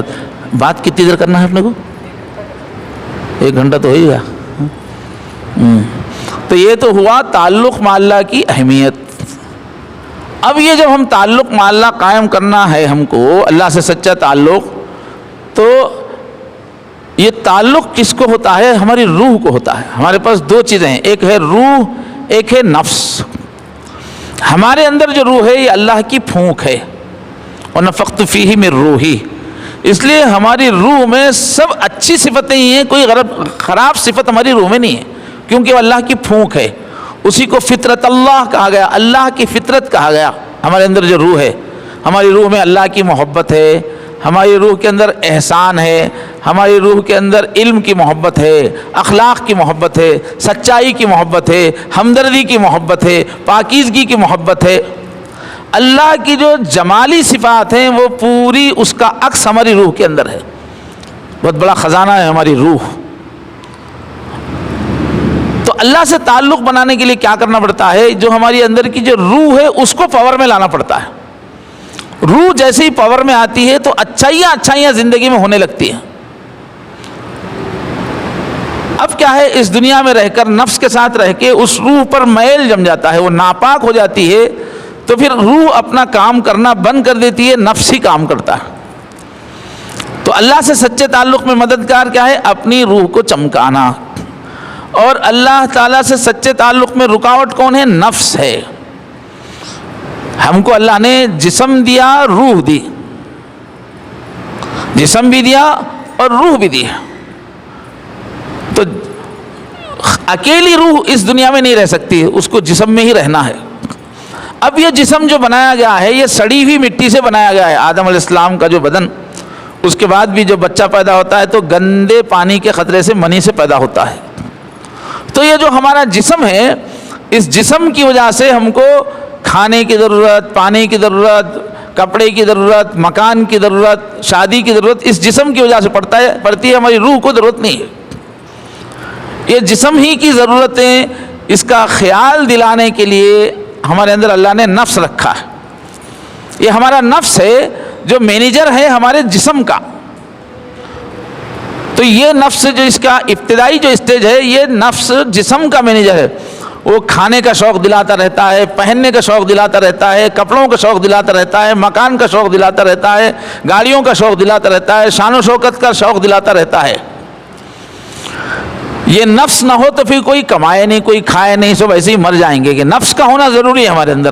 بات کتنی دیر کرنا ہے اپنے کو؟ 1 گھنٹہ تو ہو ہی گیا. تو یہ تو ہوا تعلق مع اللہ کی اہمیت. اب یہ جب ہم تعلق مع اللہ قائم کرنا ہے ہم کو، اللہ سے سچا تعلق، تو یہ تعلق کس کو ہوتا ہے؟ ہماری روح کو ہوتا ہے. ہمارے پاس 2 چیزیں ہیں، ایک ہے روح، ایک ہے نفس. ہمارے اندر جو روح ہے یہ اللہ کی پھونک ہے، وَنَفَخْتُ فِيهِ مِن رُوحِي. اس لیے ہماری روح میں سب اچھی صفتیں ہی ہیں، کوئی خراب صفت ہماری روح میں نہیں ہے، کیونکہ وہ اللہ کی پھونک ہے. اسی کو فطرت اللہ کہا گیا، اللہ کی فطرت کہا گیا. ہمارے اندر جو روح ہے، ہماری روح میں اللہ کی محبت ہے، ہماری روح کے اندر احسان ہے، ہماری روح کے اندر علم کی محبت ہے، اخلاق کی محبت ہے، سچائی کی محبت ہے، ہمدردی کی محبت ہے، پاکیزگی کی محبت ہے. اللہ کی جو جمالی صفات ہیں وہ پوری اس کا عکس ہماری روح کے اندر ہے. بہت بڑا خزانہ ہے ہماری روح. تو اللہ سے تعلق بنانے کے لیے کیا کرنا پڑتا ہے؟ جو ہماری اندر کی جو روح ہے اس کو پاور میں لانا پڑتا ہے. روح جیسے ہی پاور میں آتی ہے تو اچھائیاں زندگی میں ہونے لگتی ہیں. اب کیا ہے، اس دنیا میں رہ کر نفس کے ساتھ رہ کے اس روح پر میل جم جاتا ہے، وہ ناپاک ہو جاتی ہے، تو پھر روح اپنا کام کرنا بند کر دیتی ہے، نفس ہی کام کرتا ہے. تو اللہ سے سچے تعلق میں مددگار کیا ہے؟ اپنی روح کو چمکانا. اور اللہ تعالیٰ سے سچے تعلق میں رکاوٹ کون ہے؟ نفس ہے. ہم کو اللہ نے جسم دیا، روح دی، جسم بھی دیا اور روح بھی دی. تو اکیلی روح اس دنیا میں نہیں رہ سکتی، اس کو جسم میں ہی رہنا ہے. اب یہ جسم جو بنایا گیا ہے یہ سڑی ہوئی مٹی سے بنایا گیا ہے. آدم علیہ السلام کا جو بدن، اس کے بعد بھی جو بچہ پیدا ہوتا ہے تو گندے پانی کے خطرے سے منی سے پیدا ہوتا ہے. تو یہ جو ہمارا جسم ہے، اس جسم کی وجہ سے ہم کو کھانے کی ضرورت، پانی کی ضرورت، کپڑے کی ضرورت، مکان کی ضرورت، شادی کی ضرورت اس جسم کی وجہ سے پڑتی ہے، ہماری روح کو ضرورت نہیں ہے۔ یہ جسم ہی کی ضرورتیں، اس کا خیال دلانے کے لیے ہمارے اندر اللہ نے نفس رکھا ہے۔ یہ ہمارا نفس ہے جو مینیجر ہے ہمارے جسم کا۔ تو یہ نفس جو اس کا ابتدائی جو اسٹیج ہے، یہ نفس جسم کا مینیجر ہے۔ وہ کھانے کا شوق دلاتا رہتا ہے، پہننے کا شوق دلاتا رہتا ہے، کپڑوں کا شوق دلاتا رہتا ہے، مکان کا شوق دلاتا رہتا ہے، گاڑیوں کا شوق دلاتا رہتا ہے، شان و شوکت کا شوق دلاتا رہتا ہے۔ یہ نفس نہ ہو تو پھر کوئی کمائے نہیں، کوئی کھائے نہیں، سب ایسے ہی مر جائیں گے۔ کہ نفس کا ہونا ضروری ہے ہمارے اندر،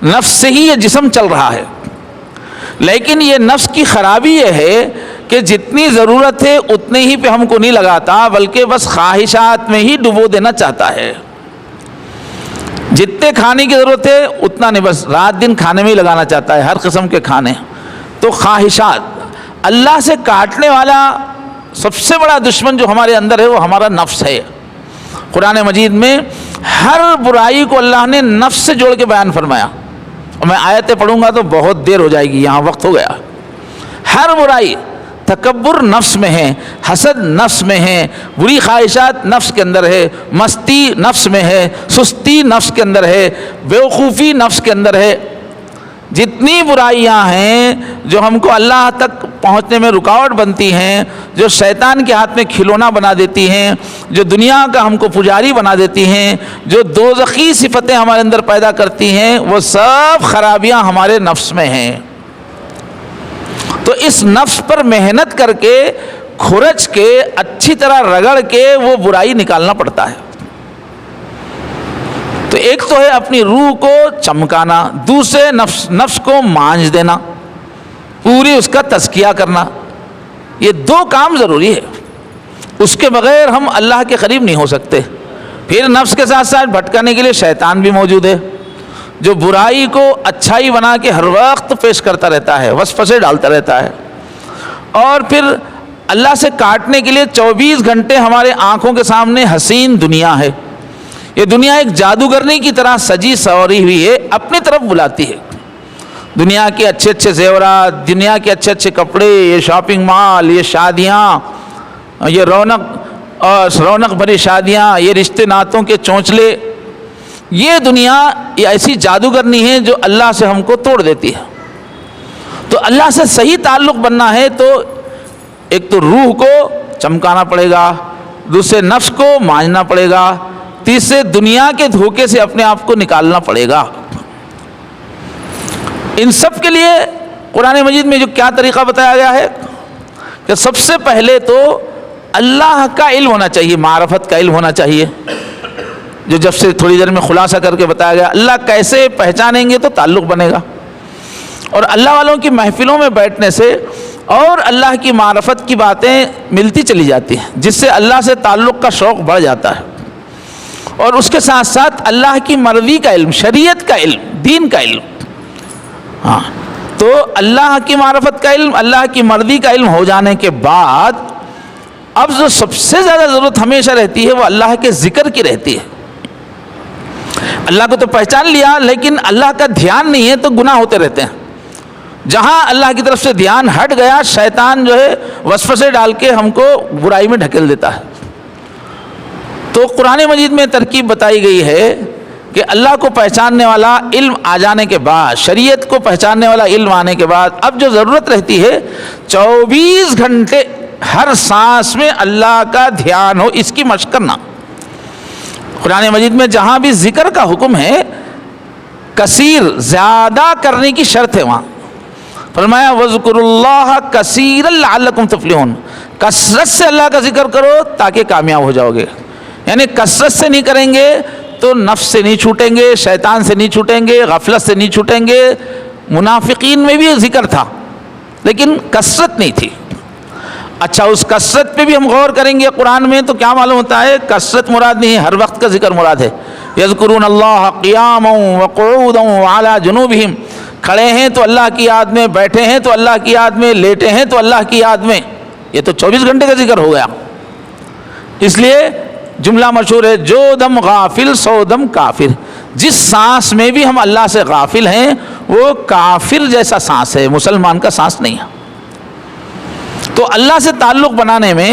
نفس سے ہی یہ جسم چل رہا ہے۔ لیکن یہ نفس کی خرابی یہ ہے کہ جتنی ضرورت ہے اتنے ہی پہ ہم کو نہیں لگاتا، بلکہ بس خواہشات میں ہی ڈبو دینا چاہتا ہے۔ جتنے کھانے کی ضرورت ہے اتنا نہیں، بس رات دن کھانے میں ہی لگانا چاہتا ہے، ہر قسم کے کھانے۔ تو خواہشات، اللہ سے کاٹنے والا سب سے بڑا دشمن جو ہمارے اندر ہے وہ ہمارا نفس ہے۔ قرآن مجید میں ہر برائی کو اللہ نے نفس سے جوڑ کے بیان فرمایا، اور میں آیتیں پڑھوں گا تو بہت دیر ہو جائے گی، یہاں وقت ہو گیا۔ ہر برائی، تکبر نفس میں ہے، حسد نفس میں ہے، بری خواہشات نفس کے اندر ہے، مستی نفس میں ہے، سستی نفس کے اندر ہے، بیوقوفی نفس کے اندر ہے۔ جتنی برائیاں ہیں جو ہم کو اللہ تک پہنچنے میں رکاوٹ بنتی ہیں، جو شیطان کے ہاتھ میں کھلونا بنا دیتی ہیں، جو دنیا کا ہم کو پجاری بنا دیتی ہیں، جو دوزخی صفتیں ہمارے اندر پیدا کرتی ہیں، وہ سب خرابیاں ہمارے نفس میں ہیں۔ تو اس نفس پر محنت کر کے، کھرچ کے، اچھی طرح رگڑ کے وہ برائی نکالنا پڑتا ہے۔ تو ایک تو ہے اپنی روح کو چمکانا، دوسرے نفس کو مانج دینا، پوری اس کا تزکیہ کرنا۔ یہ دو کام ضروری ہے، اس کے بغیر ہم اللہ کے قریب نہیں ہو سکتے۔ پھر نفس کے ساتھ ساتھ بھٹکانے کے لیے شیطان بھی موجود ہے، جو برائی کو اچھائی بنا کے ہر وقت پیش کرتا رہتا ہے، وسوسے ڈالتا رہتا ہے۔ اور پھر اللہ سے کاٹنے کے لیے 24 گھنٹے ہمارے آنکھوں کے سامنے حسین دنیا ہے۔ یہ دنیا ایک جادوگرنی کی طرح سجی سوری ہوئی ہے، اپنی طرف بلاتی ہے۔ دنیا کے اچھے اچھے زیورات، دنیا کے اچھے اچھے کپڑے، یہ شاپنگ مال، یہ شادیاں، یہ رونق بھری شادیاں، یہ رشتے ناتوں کے چونچلے، یہ دنیا یہ ایسی جادوگرنی ہے جو اللہ سے ہم کو توڑ دیتی ہے۔ تو اللہ سے صحیح تعلق بننا ہے تو ایک تو روح کو چمکانا پڑے گا، دوسرے نفس کو مانجنا پڑے گا، تیسرے دنیا کے دھوکے سے اپنے آپ کو نکالنا پڑے گا۔ ان سب کے لیے قرآن مجید میں جو کیا طریقہ بتایا گیا ہے کہ سب سے پہلے تو اللہ کا علم ہونا چاہیے، معرفت کا علم ہونا چاہیے، جو جب سے تھوڑی دیر میں خلاصہ کر کے بتایا گیا۔ اللہ کیسے پہچانیں گے تو تعلق بنے گا، اور اللہ والوں کی محفلوں میں بیٹھنے سے اور اللہ کی معرفت کی باتیں ملتی چلی جاتی ہیں، جس سے اللہ سے تعلق کا شوق بڑھ جاتا ہے۔ اور اس کے ساتھ ساتھ اللہ کی مرضی کا علم، شریعت کا علم، دین کا علم۔ ہاں، تو اللہ کی معرفت کا علم، اللہ کی مرضی کا علم ہو جانے کے بعد اب جو سب سے زیادہ ضرورت ہمیشہ رہتی ہے وہ اللہ کے ذکر کی رہتی ہے۔ اللہ کو تو پہچان لیا لیکن اللہ کا دھیان نہیں ہے تو گناہ ہوتے رہتے ہیں۔ جہاں اللہ کی طرف سے دھیان ہٹ گیا، شیطان جو ہے وسوسے ڈال کے ہم کو برائی میں ڈھکیل دیتا ہے۔ تو قرآن مجید میں ترکیب بتائی گئی ہے کہ اللہ کو پہچاننے والا علم آ جانے کے بعد، شریعت کو پہچاننے والا علم آنے کے بعد اب جو ضرورت رہتی ہے 24 گھنٹے ہر سانس میں اللہ کا دھیان ہو، اس کی مشق کرنا۔ قرآن مجید میں جہاں بھی ذکر کا حکم ہے، کثیر زیادہ کرنے کی شرط ہے، وہاں فرمایا وَاذْكُرُوا اللَّهَ كَثِيرًا لَعَلَّكُمْ تُفْلِحُونَ، کثرت سے اللہ کا ذکر کرو تاکہ کامیاب ہو جاؤ گے۔ یعنی کثرت سے نہیں کریں گے تو نفس سے نہیں چھوٹیں گے، شیطان سے نہیں چھوٹیں گے، غفلت سے نہیں چھوٹیں گے۔ منافقین میں بھی ذکر تھا لیکن کثرت نہیں تھی۔ اچھا، اس کثرت پہ بھی ہم غور کریں گے قرآن میں تو کیا معلوم ہوتا ہے، کثرت مراد نہیں ہے، ہر وقت کا ذکر مراد ہے۔ یذکرون اللہ قیاما وقعودا وعلی جنوبہم، کھڑے ہیں تو اللہ کی یاد میں، بیٹھے ہیں تو اللہ کی یاد میں، لیٹے ہیں تو اللہ کی یاد میں۔ یہ تو 24 گھنٹے کا ذکر ہو گیا۔ اس لیے جملہ مشہور ہے، جو دم غافل سو دم کافر۔ جس سانس میں بھی ہم اللہ سے غافل ہیں وہ کافر جیسا سانس ہے، مسلمان کا سانس نہیں ہے۔ تو اللہ سے تعلق بنانے میں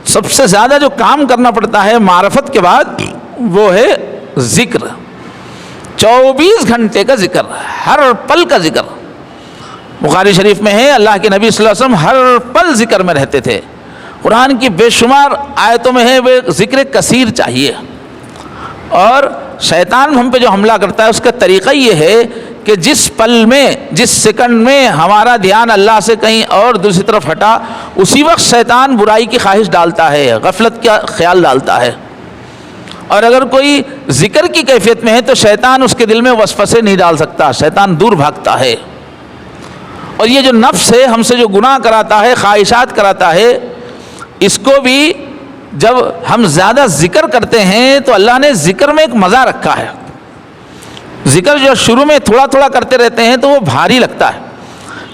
سب سے زیادہ جو کام کرنا پڑتا ہے معرفت کے بعد وہ ہے ذکر، 24 گھنٹے کا ذکر، ہر پل کا ذکر۔ بخاری شریف میں ہے اللہ کے نبی صلی اللہ علیہ وسلم ہر پل ذکر میں رہتے تھے۔ قرآن کی بے شمار آیتوں میں ہے وہ ذکر کثیر چاہیے۔ اور شیطان ہم پہ جو حملہ کرتا ہے اس کا طریقہ یہ ہے کہ جس پل میں، جس سیکنڈ میں ہمارا دھیان اللہ سے کہیں اور دوسری طرف ہٹا، اسی وقت شیطان برائی کی خواہش ڈالتا ہے، غفلت کا خیال ڈالتا ہے۔ اور اگر کوئی ذکر کی کیفیت میں ہے تو شیطان اس کے دل میں وسوسے نہیں ڈال سکتا، شیطان دور بھاگتا ہے۔ اور یہ جو نفس ہے ہم سے جو گناہ کراتا ہے، خواہشات کراتا ہے، اس کو بھی جب ہم زیادہ ذکر کرتے ہیں تو اللہ نے ذکر میں ایک مزہ رکھا ہے۔ ذکر جو شروع میں تھوڑا تھوڑا کرتے رہتے ہیں تو وہ بھاری لگتا ہے،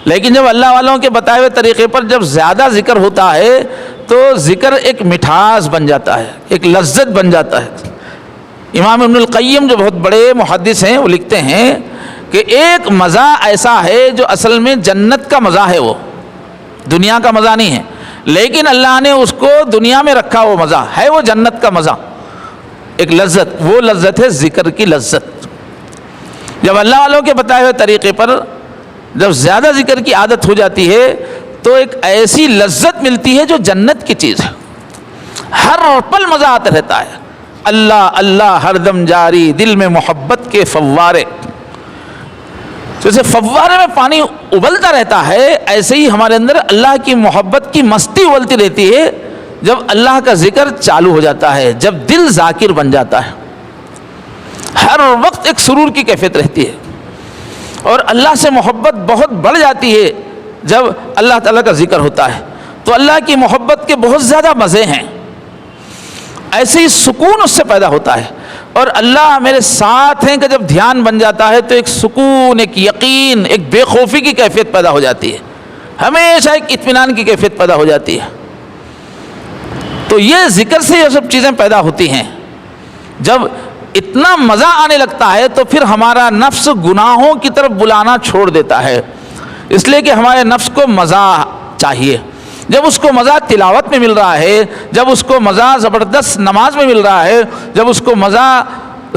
لیکن جب اللہ والوں کے بتائے ہوئے طریقے پر جب زیادہ ذکر ہوتا ہے تو ذکر ایک مٹھاس بن جاتا ہے، ایک لذت بن جاتا ہے۔ امام ابن القیم جو بہت بڑے محدث ہیں وہ لکھتے ہیں کہ ایک مزہ ایسا ہے جو اصل میں جنت کا مزہ ہے، وہ دنیا کا مزہ نہیں ہے، لیکن اللہ نے اس کو دنیا میں رکھا، وہ مزہ ہے وہ جنت کا مزہ، ایک لذت، وہ لذت ہے ذکر کی لذت۔ جب اللہ والوں کے بتائے ہوئے طریقے پر جب زیادہ ذکر کی عادت ہو جاتی ہے تو ایک ایسی لذت ملتی ہے جو جنت کی چیز ہے، ہر پل مزہ آتا رہتا ہے، اللہ اللہ ہر دم جاری، دل میں محبت کے فوارے، جیسے فوارے میں پانی ابلتا رہتا ہے ایسے ہی ہمارے اندر اللہ کی محبت کی مستی ابلتی رہتی ہے جب اللہ کا ذکر چالو ہو جاتا ہے، جب دل ذاکر بن جاتا ہے، ہر وقت ایک سرور کی کیفیت رہتی ہے، اور اللہ سے محبت بہت بڑھ جاتی ہے جب اللہ تعالیٰ کا ذکر ہوتا ہے۔ تو اللہ کی محبت کے بہت زیادہ مزے ہیں، ایسے ہی سکون اس سے پیدا ہوتا ہے، اور اللہ میرے ساتھ ہیں کہ جب دھیان بن جاتا ہے تو ایک سکون، ایک یقین، ایک بے خوفی کی کیفیت پیدا ہو جاتی ہے، ہمیشہ ایک اطمینان کی کیفیت پیدا ہو جاتی ہے۔ تو یہ ذکر سے یہ سب چیزیں پیدا ہوتی ہیں۔ جب اتنا مزہ آنے لگتا ہے تو پھر ہمارا نفس گناہوں کی طرف بلانا چھوڑ دیتا ہے، اس لیے کہ ہمارے نفس کو مزہ چاہیے۔ جب اس کو مزہ تلاوت میں مل رہا ہے، جب اس کو مزہ زبردست نماز میں مل رہا ہے، جب اس کو مزہ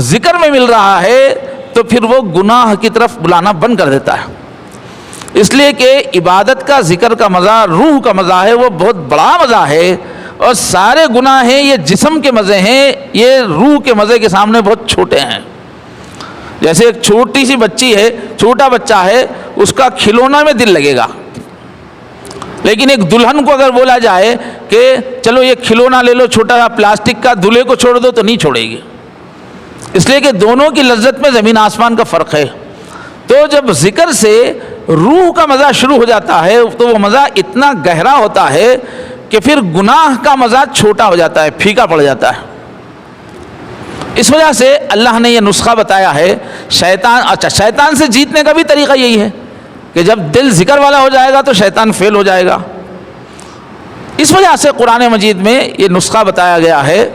ذکر میں مل رہا ہے تو پھر وہ گناہ کی طرف بلانا بند کر دیتا ہے۔ اس لیے کہ عبادت کا، ذکر کا مزہ، روح کا مزہ ہے، وہ بہت بڑا مزہ ہے، اور سارے گناہ ہیں یہ جسم کے مزے ہیں، یہ روح کے مزے کے سامنے بہت چھوٹے ہیں۔ جیسے ایک چھوٹی سی بچی ہے، چھوٹا بچہ ہے، اس کا کھلونا میں دل لگے گا، لیکن ایک دلہن کو اگر بولا جائے کہ چلو یہ کھلونا لے لو چھوٹا سا پلاسٹک کا، دلہے کو چھوڑ دو تو نہیں چھوڑے گی، اس لیے کہ دونوں کی لذت میں زمین آسمان کا فرق ہے۔ تو جب ذکر سے روح کا مزہ شروع ہو جاتا ہے تو وہ مزہ اتنا گہرا ہوتا ہے کہ پھر گناہ کا مزہ چھوٹا ہو جاتا ہے، پھیکا پڑ جاتا ہے۔ اس وجہ سے اللہ نے یہ نسخہ بتایا ہے شیطان سے جیتنے کا بھی طریقہ یہی ہے کہ جب دل ذکر والا ہو جائے گا تو شیطان فیل ہو جائے گا۔ اس وجہ سے قرآن مجید میں یہ نسخہ بتایا گیا ہے،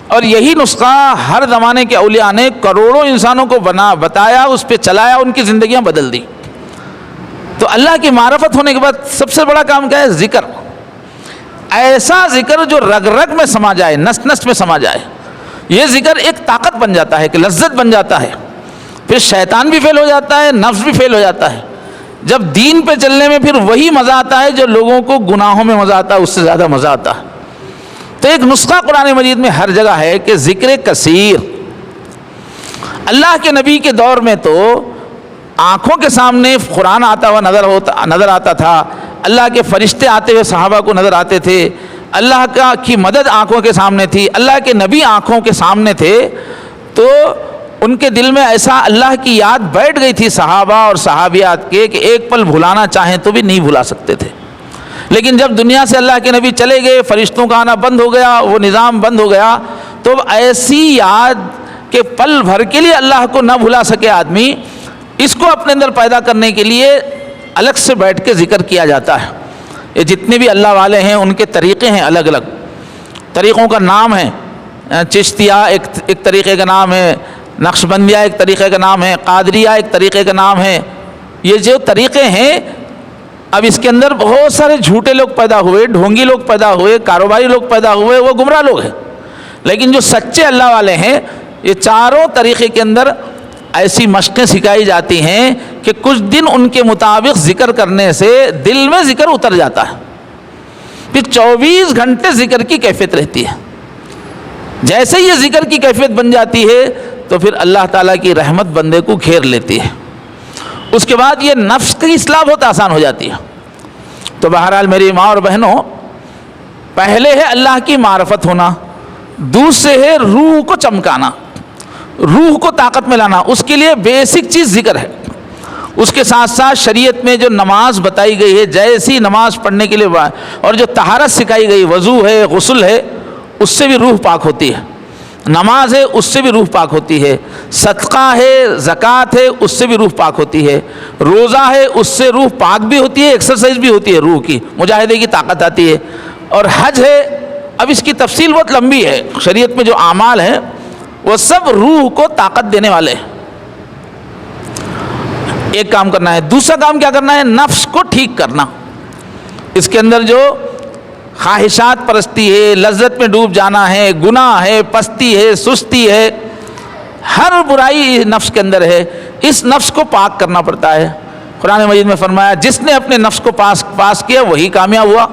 اور یہی نسخہ ہر زمانے کے اولیاء نے کروڑوں انسانوں کو بتایا، اس پہ چلایا، ان کی زندگیاں بدل دی۔ تو اللہ کی معرفت ہونے کے بعد سب سے بڑا کام کیا ہے؟ ذکر، ایسا ذکر جو رگ رگ میں سما جائے، نس نس میں سما جائے۔ یہ ذکر ایک طاقت بن جاتا ہے، ایک لذت بن جاتا ہے، پھر شیطان بھی فیل ہو جاتا ہے، نفس بھی فیل ہو جاتا ہے۔ جب دین پہ چلنے میں پھر وہی مزہ آتا ہے جو لوگوں کو گناہوں میں مزہ آتا ہے، اس سے زیادہ مزہ آتا ہے۔ تو ایک نسخہ قرآن مجید میں ہر جگہ ہے کہ ذکر کثیر۔ اللہ کے نبی کے دور میں تو آنکھوں کے سامنے قرآن آتا ہوا نظر آتا تھا، اللہ کے فرشتے آتے ہوئے صحابہ کو نظر آتے تھے، اللہ کی مدد آنکھوں کے سامنے تھی، اللہ کے نبی آنکھوں کے سامنے تھے، تو ان کے دل میں ایسا اللہ کی یاد بیٹھ گئی تھی صحابہ اور صحابیات کے کہ ایک پل بھلانا چاہیں تو بھی نہیں بھلا سکتے تھے۔ لیکن جب دنیا سے اللہ کے نبی چلے گئے، فرشتوں کا آنا بند ہو گیا، وہ نظام بند ہو گیا، تو ایسی یاد کہ پل بھر کے لیے اللہ کو نہ بھلا سکے آدمی، اس کو اپنے اندر پیدا کرنے کے لیے الگ سے بیٹھ کے ذکر کیا جاتا ہے۔ یہ جتنے بھی اللہ والے ہیں ان کے طریقے ہیں، الگ الگ طریقوں کا نام ہے۔ چشتیہ ایک طریقے کا نام ہے، نقشبندیہ ایک طریقے کا نام ہے، قادریہ ایک طریقے کا نام ہے. یہ جو طریقے ہیں اب اس کے اندر بہت سارے جھوٹے لوگ پیدا ہوئے، ڈھونگی لوگ پیدا ہوئے، کاروباری لوگ پیدا ہوئے، وہ گمراہ لوگ ہیں. لیکن جو سچے اللہ والے ہیں یہ چاروں طریقے کے اندر ایسی مشقیں سکھائی جاتی ہیں کہ کچھ دن ان کے مطابق ذکر کرنے سے دل میں ذکر اتر جاتا ہے، پھر 24 گھنٹے ذکر کی کیفیت رہتی ہے. جیسے یہ ذکر کی کیفیت بن جاتی ہے تو پھر اللہ تعالیٰ کی رحمت بندے کو گھیر لیتی ہے. اس کے بعد یہ نفس کی اصلاح بہت آسان ہو جاتی ہے. تو بہرحال میری ماں اور بہنوں، پہلے ہے اللہ کی معرفت ہونا، دوسرے ہے روح کو چمکانا، روح کو طاقت میں لانا. اس کے لیے بیسک چیز ذکر ہے. اس کے ساتھ ساتھ شریعت میں جو نماز بتائی گئی ہے، جیسی نماز پڑھنے کے لیے اور جو طہارت سکھائی گئی، وضو ہے، غسل ہے، اس سے بھی روح پاک ہوتی ہے. نماز ہے اس سے بھی روح پاک ہوتی ہے. صدقہ ہے، زکوٰۃ ہے، اس سے بھی روح پاک ہوتی ہے. روزہ ہے اس سے روح پاک بھی ہوتی ہے، ایکسرسائز بھی ہوتی ہے روح کی، مجاہدے کی طاقت آتی ہے. اور حج ہے، اب اس کی تفصیل بہت لمبی ہے. شریعت میں جو اعمال ہیں وہ سب روح کو طاقت دینے والے ہیں. ایک کام کرنا ہے. دوسرا کام کیا کرنا ہے؟ نفس کو ٹھیک کرنا. اس کے اندر جو خواہشات پرستی ہے، لذت میں ڈوب جانا ہے، گناہ ہے، پستی ہے، سستی ہے، ہر برائی نفس کے اندر ہے. اس نفس کو پاک کرنا پڑتا ہے. قرآن مجید میں فرمایا جس نے اپنے نفس کو پاس کیا وہی کامیاب ہوا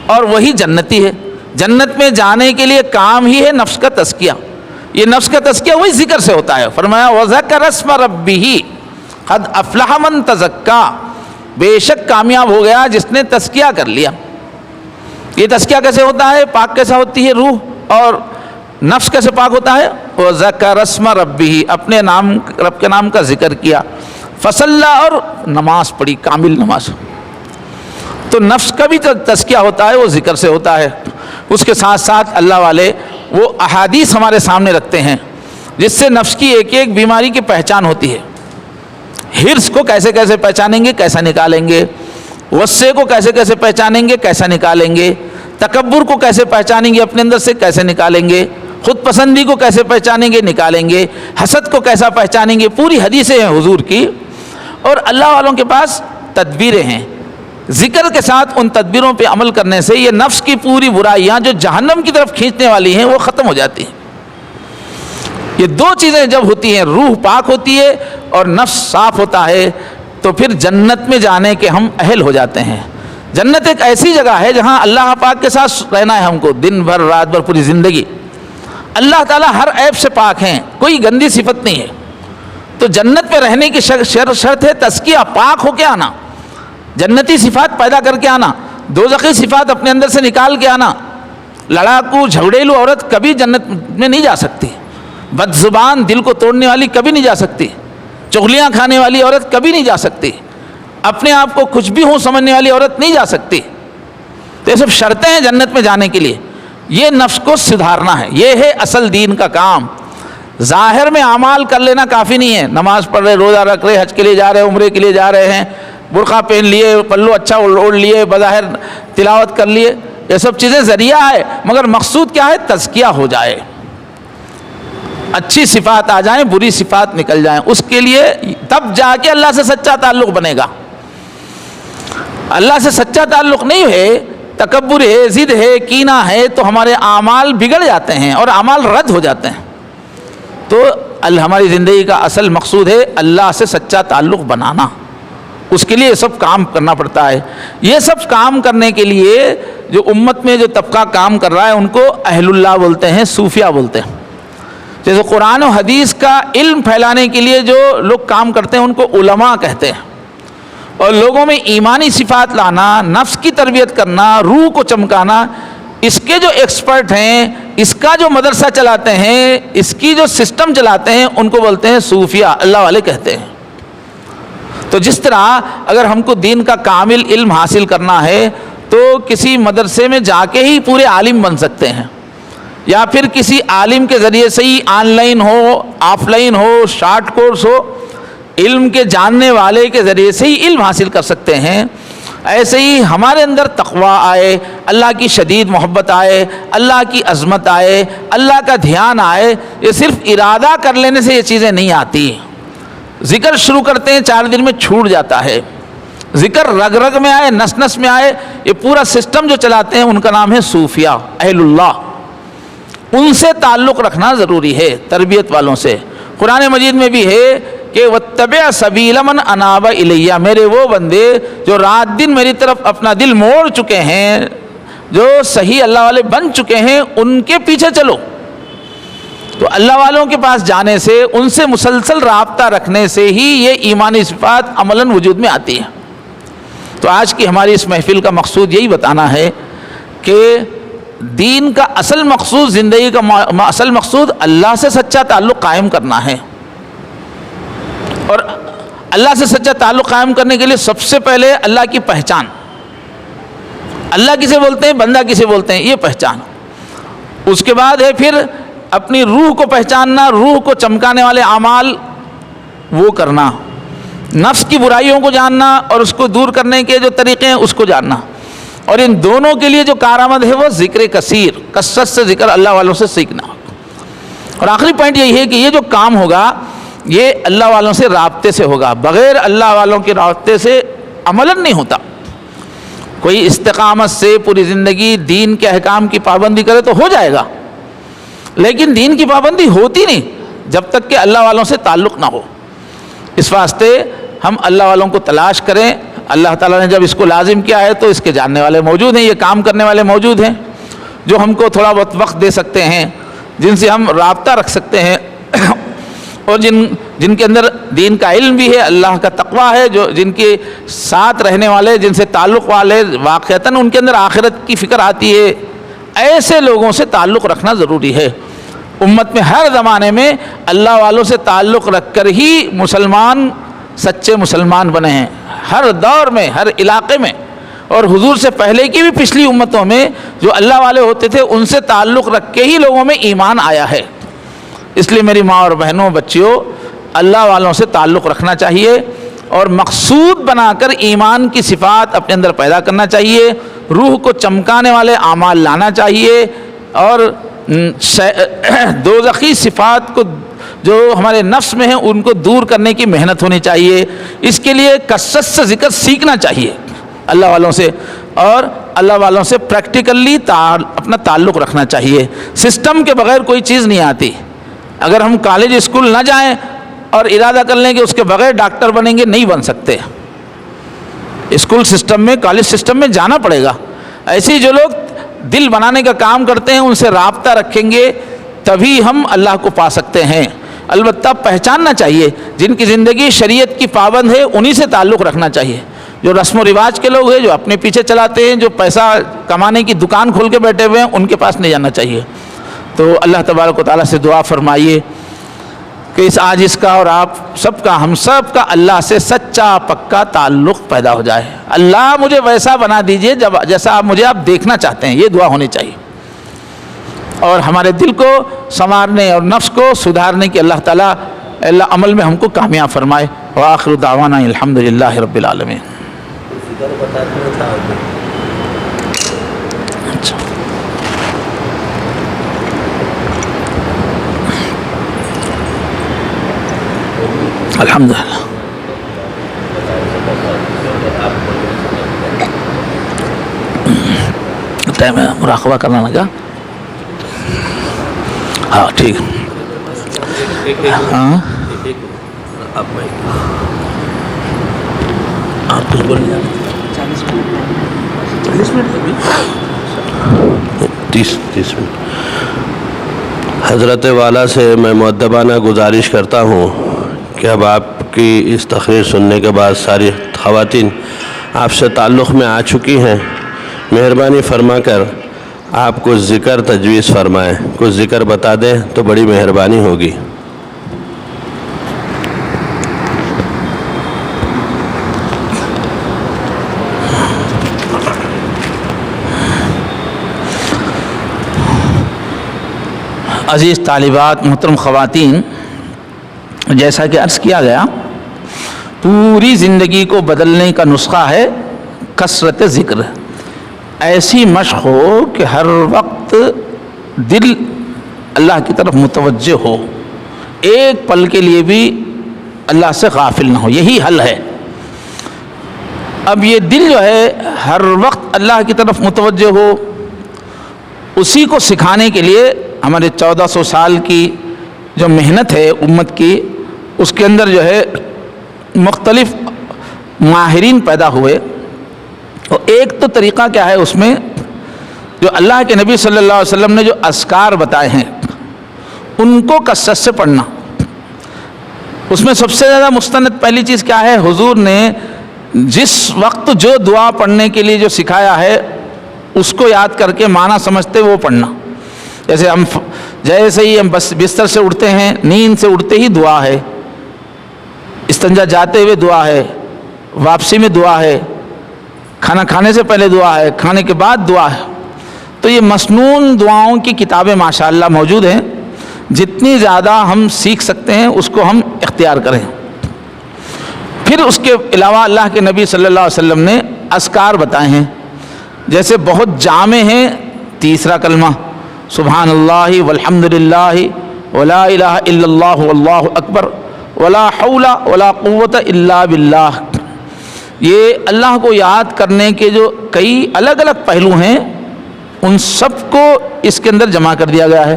اور وہی جنتی ہے. جنت میں جانے کے لیے کام ہی ہے نفس کا تزکیہ. یہ نفس کا تزکیہ وہی ذکر سے ہوتا ہے. فرمایا وَذَكَرَ اسْمَ رَبِّهِ قَدْ أَفْلَحَ مَنْ تَزَكَّىٰ، بے شک کامیاب ہو گیا جس نے تزکیہ کر لیا. یہ تزکیہ کیسے ہوتا ہے؟ پاک کیسے ہوتی ہے روح، اور نفس کیسے پاک ہوتا ہے؟ وَذَكَرَ اسْمَ رَبِّهِ، اپنے نام، رب کے نام کا ذکر کیا. فصلى، اور نماز پڑھی، کامل نماز. تو نفس کا بھی تزکیہ ہوتا ہے، وہ ذکر سے ہوتا ہے. اس کے ساتھ ساتھ اللہ والے وہ احادیث ہمارے سامنے رکھتے ہیں جس سے نفس کی ایک ایک بیماری کی پہچان ہوتی ہے. حرص کو کیسے کیسے پہچانیں گے، کیسا نکالیں گے. غصے کو کیسے کیسے پہچانیں گے، کیسا نکالیں گے. تکبر کو کیسے پہچانیں گے، اپنے اندر سے کیسے نکالیں گے. خود پسندی کو کیسے پہچانیں گے، نکالیں گے. حسد کو کیسا پہچانیں گے. پوری حدیثیں ہیں حضور کی، اور اللہ والوں کے پاس تدبیریں ہیں. ذکر کے ساتھ ان تدبیروں پہ عمل کرنے سے یہ نفس کی پوری برائیاں جو جہنم کی طرف کھینچنے والی ہیں وہ ختم ہو جاتی ہیں. یہ دو چیزیں جب ہوتی ہیں، روح پاک ہوتی ہے اور نفس صاف ہوتا ہے، تو پھر جنت میں جانے کے ہم اہل ہو جاتے ہیں. جنت ایک ایسی جگہ ہے جہاں اللہ پاک کے ساتھ رہنا ہے ہم کو، دن بھر رات بھر پوری زندگی. اللہ تعالیٰ ہر عیب سے پاک ہیں، کوئی گندی صفت نہیں ہے. تو جنت پہ رہنے کی شرط ہے تزکیہ، پاک ہو کے آنا، جنتی صفات پیدا کر کے آنا، دوزخی صفات اپنے اندر سے نکال کے آنا. لڑاکو جھگڑیلو عورت کبھی جنت میں نہیں جا سکتی. بد زبان، دل کو توڑنے والی کبھی نہیں جا سکتی. چغلیاں کھانے والی عورت کبھی نہیں جا سکتی. اپنے آپ کو کچھ بھی ہوں سمجھنے والی عورت نہیں جا سکتی. تو یہ سب شرطیں ہیں جنت میں جانے کے لیے. یہ نفس کو سدھارنا ہے، یہ ہے اصل دین کا کام. ظاہر میں اعمال کر لینا کافی نہیں ہے. نماز پڑھ رہے، روزہ رکھ رہے، حج کے لیے جا رہے، عمرے کے لیے جا رہے ہیں، برقع پہن لیے، پلو اچھا اوڑھ لیے، بظاہر تلاوت کر لیے، یہ سب چیزیں ذریعہ ہے، مگر مقصود کیا ہے؟ تزکیہ ہو جائے، اچھی صفات آ جائیں، بری صفات نکل جائیں. اس کے لیے تب جا کے اللہ سے سچا تعلق بنے گا. اللہ سے سچا تعلق نہیں ہے، تکبر ہے، ضد ہے، کینہ ہے، تو ہمارے اعمال بگڑ جاتے ہیں اور اعمال رد ہو جاتے ہیں. تو ہماری زندگی کا اصل مقصود ہے اللہ سے سچا تعلق بنانا. اس کے لیے یہ سب کام کرنا پڑتا ہے. یہ سب کام کرنے کے لیے جو امت میں جو طبقہ کام کر رہا ہے ان کو اہل اللہ بولتے ہیں، صوفیہ بولتے ہیں. جیسے قرآن و حدیث کا علم پھیلانے کے لیے جو لوگ کام کرتے ہیں ان کو علماء کہتے ہیں. اور لوگوں میں ایمانی صفات لانا، نفس کی تربیت کرنا، روح کو چمکانا، اس کے جو ایکسپرٹ ہیں، اس کا جو مدرسہ چلاتے ہیں، اس کی جو سسٹم چلاتے ہیں، ان کو بولتے ہیں صوفیہ، اللہ والے کہتے ہیں. تو جس طرح اگر ہم کو دین کا کامل علم حاصل کرنا ہے تو کسی مدرسے میں جا کے ہی پورے عالم بن سکتے ہیں، یا پھر کسی عالم کے ذریعے سے ہی آن لائن ہو، آف لائن ہو، شارٹ کورس ہو، علم کے جاننے والے کے ذریعے سے ہی علم حاصل کر سکتے ہیں. ایسے ہی ہمارے اندر تقوی آئے، اللہ کی شدید محبت آئے، اللہ کی عظمت آئے، اللہ کا دھیان آئے۔ یہ صرف ارادہ کر لینے سے یہ چیزیں نہیں آتی۔ ذکر شروع کرتے ہیں 4 دن میں چھوٹ جاتا ہے، ذکر رگ رگ میں آئے، نس نس میں آئے۔ یہ پورا سسٹم جو چلاتے ہیں ان کا نام ہے صوفیہ، اہل اللہ۔ ان سے تعلق رکھنا ضروری ہے، تربیت والوں سے۔ قرآن مجید میں بھی ہے کہ وَاتَّبِعْ سَبِيلَ مَنْ أَنَابَ إِلَيَّ، میرے وہ بندے جو رات دن میری طرف اپنا دل موڑ چکے ہیں، جو صحیح اللہ والے بن چکے ہیں، ان کے پیچھے چلو۔ تو اللہ والوں کے پاس جانے سے، ان سے مسلسل رابطہ رکھنے سے ہی یہ ایمانی صفات عملاً وجود میں آتی ہے۔ تو آج کی ہماری اس محفل کا مقصود یہی بتانا ہے کہ دین کا اصل مقصود، زندگی کا اصل مقصود اللہ سے سچا تعلق قائم کرنا ہے۔ اور اللہ سے سچا تعلق قائم کرنے کے لیے سب سے پہلے اللہ کی پہچان، اللہ کسے بولتے ہیں، بندہ کسے بولتے ہیں، یہ پہچان۔ اس کے بعد ہے پھر اپنی روح کو پہچاننا، روح کو چمکانے والے اعمال وہ کرنا، نفس کی برائیوں کو جاننا اور اس کو دور کرنے کے جو طریقے ہیں اس کو جاننا۔ اور ان دونوں کے لیے جو کارآمد ہے وہ ذکر کثیر، کثرت سے ذکر اللہ والوں سے سیکھنا۔ اور آخری پوائنٹ یہی ہے کہ یہ جو کام ہوگا یہ اللہ والوں سے رابطے سے ہوگا، بغیر اللہ والوں کے رابطے سے عملاً نہیں ہوتا۔ کوئی استقامت سے پوری زندگی دین کے احکام کی پابندی کرے تو ہو جائے گا، لیکن دین کی پابندی ہوتی نہیں جب تک کہ اللہ والوں سے تعلق نہ ہو۔ اس واسطے ہم اللہ والوں کو تلاش کریں۔ اللہ تعالیٰ نے جب اس کو لازم کیا ہے تو اس کے جاننے والے موجود ہیں، یہ کام کرنے والے موجود ہیں جو ہم کو تھوڑا بہت وقت دے سکتے ہیں، جن سے ہم رابطہ رکھ سکتے ہیں، اور جن کے اندر دین کا علم بھی ہے، اللہ کا تقویٰ ہے، جو جن کے ساتھ رہنے والے، جن سے تعلق والے واقعتاً ان کے اندر آخرت کی فکر آتی ہے، ایسے لوگوں سے تعلق رکھنا ضروری ہے۔ امت میں ہر زمانے میں اللہ والوں سے تعلق رکھ کر ہی مسلمان سچے مسلمان بنے ہیں، ہر دور میں، ہر علاقے میں۔ اور حضور سے پہلے کی بھی پچھلی امتوں میں جو اللہ والے ہوتے تھے ان سے تعلق رکھ کے ہی لوگوں میں ایمان آیا ہے۔ اس لیے میری ماں اور بہنوں، بچیوں، اللہ والوں سے تعلق رکھنا چاہیے اور مقصود بنا کر ایمان کی صفات اپنے اندر پیدا کرنا چاہیے، روح کو چمکانے والے اعمال لانا چاہیے، اور دوزخی صفات کو جو ہمارے نفس میں ہیں ان کو دور کرنے کی محنت ہونی چاہیے۔ اس کے لیے کثرت سے ذکر سیکھنا چاہیے اللہ والوں سے، اور اللہ والوں سے پریکٹیکلی اپنا تعلق رکھنا چاہیے۔ سسٹم کے بغیر کوئی چیز نہیں آتی۔ اگر ہم کالج اسکول نہ جائیں اور ارادہ کر لیں کہ اس کے بغیر ڈاکٹر بنیں گے، نہیں بن سکتے۔ اسکول سسٹم میں، کالج سسٹم میں جانا پڑے گا۔ ایسے ہی جو لوگ دل بنانے کا کام کرتے ہیں ان سے رابطہ رکھیں گے تبھی ہم اللہ کو پا سکتے ہیں۔ البتہ پہچاننا چاہیے جن کی زندگی شریعت کی پابند ہے انہی سے تعلق رکھنا چاہیے۔ جو رسم و رواج کے لوگ ہیں، جو اپنے پیچھے چلاتے ہیں، جو پیسہ کمانے کی دکان کھول کے بیٹھے ہوئے ہیں، ان کے پاس نہیں جانا چاہیے۔ تو اللہ تبارک و تعالیٰ سے دعا فرمائیے کہ اس عاجز کا اور آپ سب کا، ہم سب کا اللہ سے سچا پکا تعلق پیدا ہو جائے۔ اللہ مجھے ویسا بنا دیجئے جیسا مجھے آپ دیکھنا چاہتے ہیں، یہ دعا ہونی چاہیے۔ اور ہمارے دل کو سنوارنے اور نفس کو سدھارنے کی اللہ تعالیٰ عمل میں ہم کو کامیاب فرمائے۔ وآخر دعوانا الحمدللہ رب العالمین۔ الحمدللہ ٹائم ہے، مراقبہ کرنا لگا۔ ہاں ٹھیک ہے۔ ہاں آپ کچھ بولیں گے؟ 30 منٹ۔ حضرت والا سے میں مؤدبانہ گزارش کرتا ہوں کہ اب آپ کی اس تقریر سننے کے بعد ساری خواتین آپ سے تعلق میں آ چکی ہیں، مہربانی فرما کر آپ کچھ ذکر تجویز فرمائیں، کچھ ذکر بتا دیں تو بڑی مہربانی ہوگی۔ عزیز طالبات، محترم خواتین، جیسا کہ عرض کیا گیا، پوری زندگی کو بدلنے کا نسخہ ہے کثرت ذکر، ایسی مشق ہو کہ ہر وقت دل اللہ کی طرف متوجہ ہو، ایک پل کے لیے بھی اللہ سے غافل نہ ہو، یہی حل ہے۔ اب یہ دل جو ہے ہر وقت اللہ کی طرف متوجہ ہو، اسی کو سکھانے کے لیے ہمارے 1400 سال کی جو محنت ہے امت کی، اس کے اندر جو ہے مختلف ماہرین پیدا ہوئے۔ اور ایک تو طریقہ کیا ہے اس میں، جو اللہ کے نبی صلی اللہ علیہ وسلم نے جو اذکار بتائے ہیں ان کو کثرت سے پڑھنا۔ اس میں سب سے زیادہ مستند پہلی چیز کیا ہے، حضور نے جس وقت جو دعا پڑھنے کے لیے جو سکھایا ہے اس کو یاد کر کے معنی سمجھتے وہ پڑھنا۔ جیسے ہی ہم بستر سے اٹھتے ہیں، نیند سے اٹھتے ہی دعا ہے، استنجا جاتے ہوئے دعا ہے، واپسی میں دعا ہے، کھانا کھانے سے پہلے دعا ہے، کھانے کے بعد دعا ہے۔ تو یہ مسنون دعاؤں کی کتابیں ماشاءاللہ موجود ہیں، جتنی زیادہ ہم سیکھ سکتے ہیں اس کو ہم اختیار کریں۔ پھر اس کے علاوہ اللہ کے نبی صلی اللہ علیہ وسلم نے اذکار بتائے ہیں، جیسے بہت جامع ہیں، تیسرا کلمہ سبحان اللہ والحمد للہ ولا الہ الا اللہ واللہ اکبر ولا حول ولا قوت الا باللہ۔ یہ اللہ کو یاد کرنے کے جو کئی الگ الگ پہلو ہیں ان سب کو اس کے اندر جمع کر دیا گیا ہے۔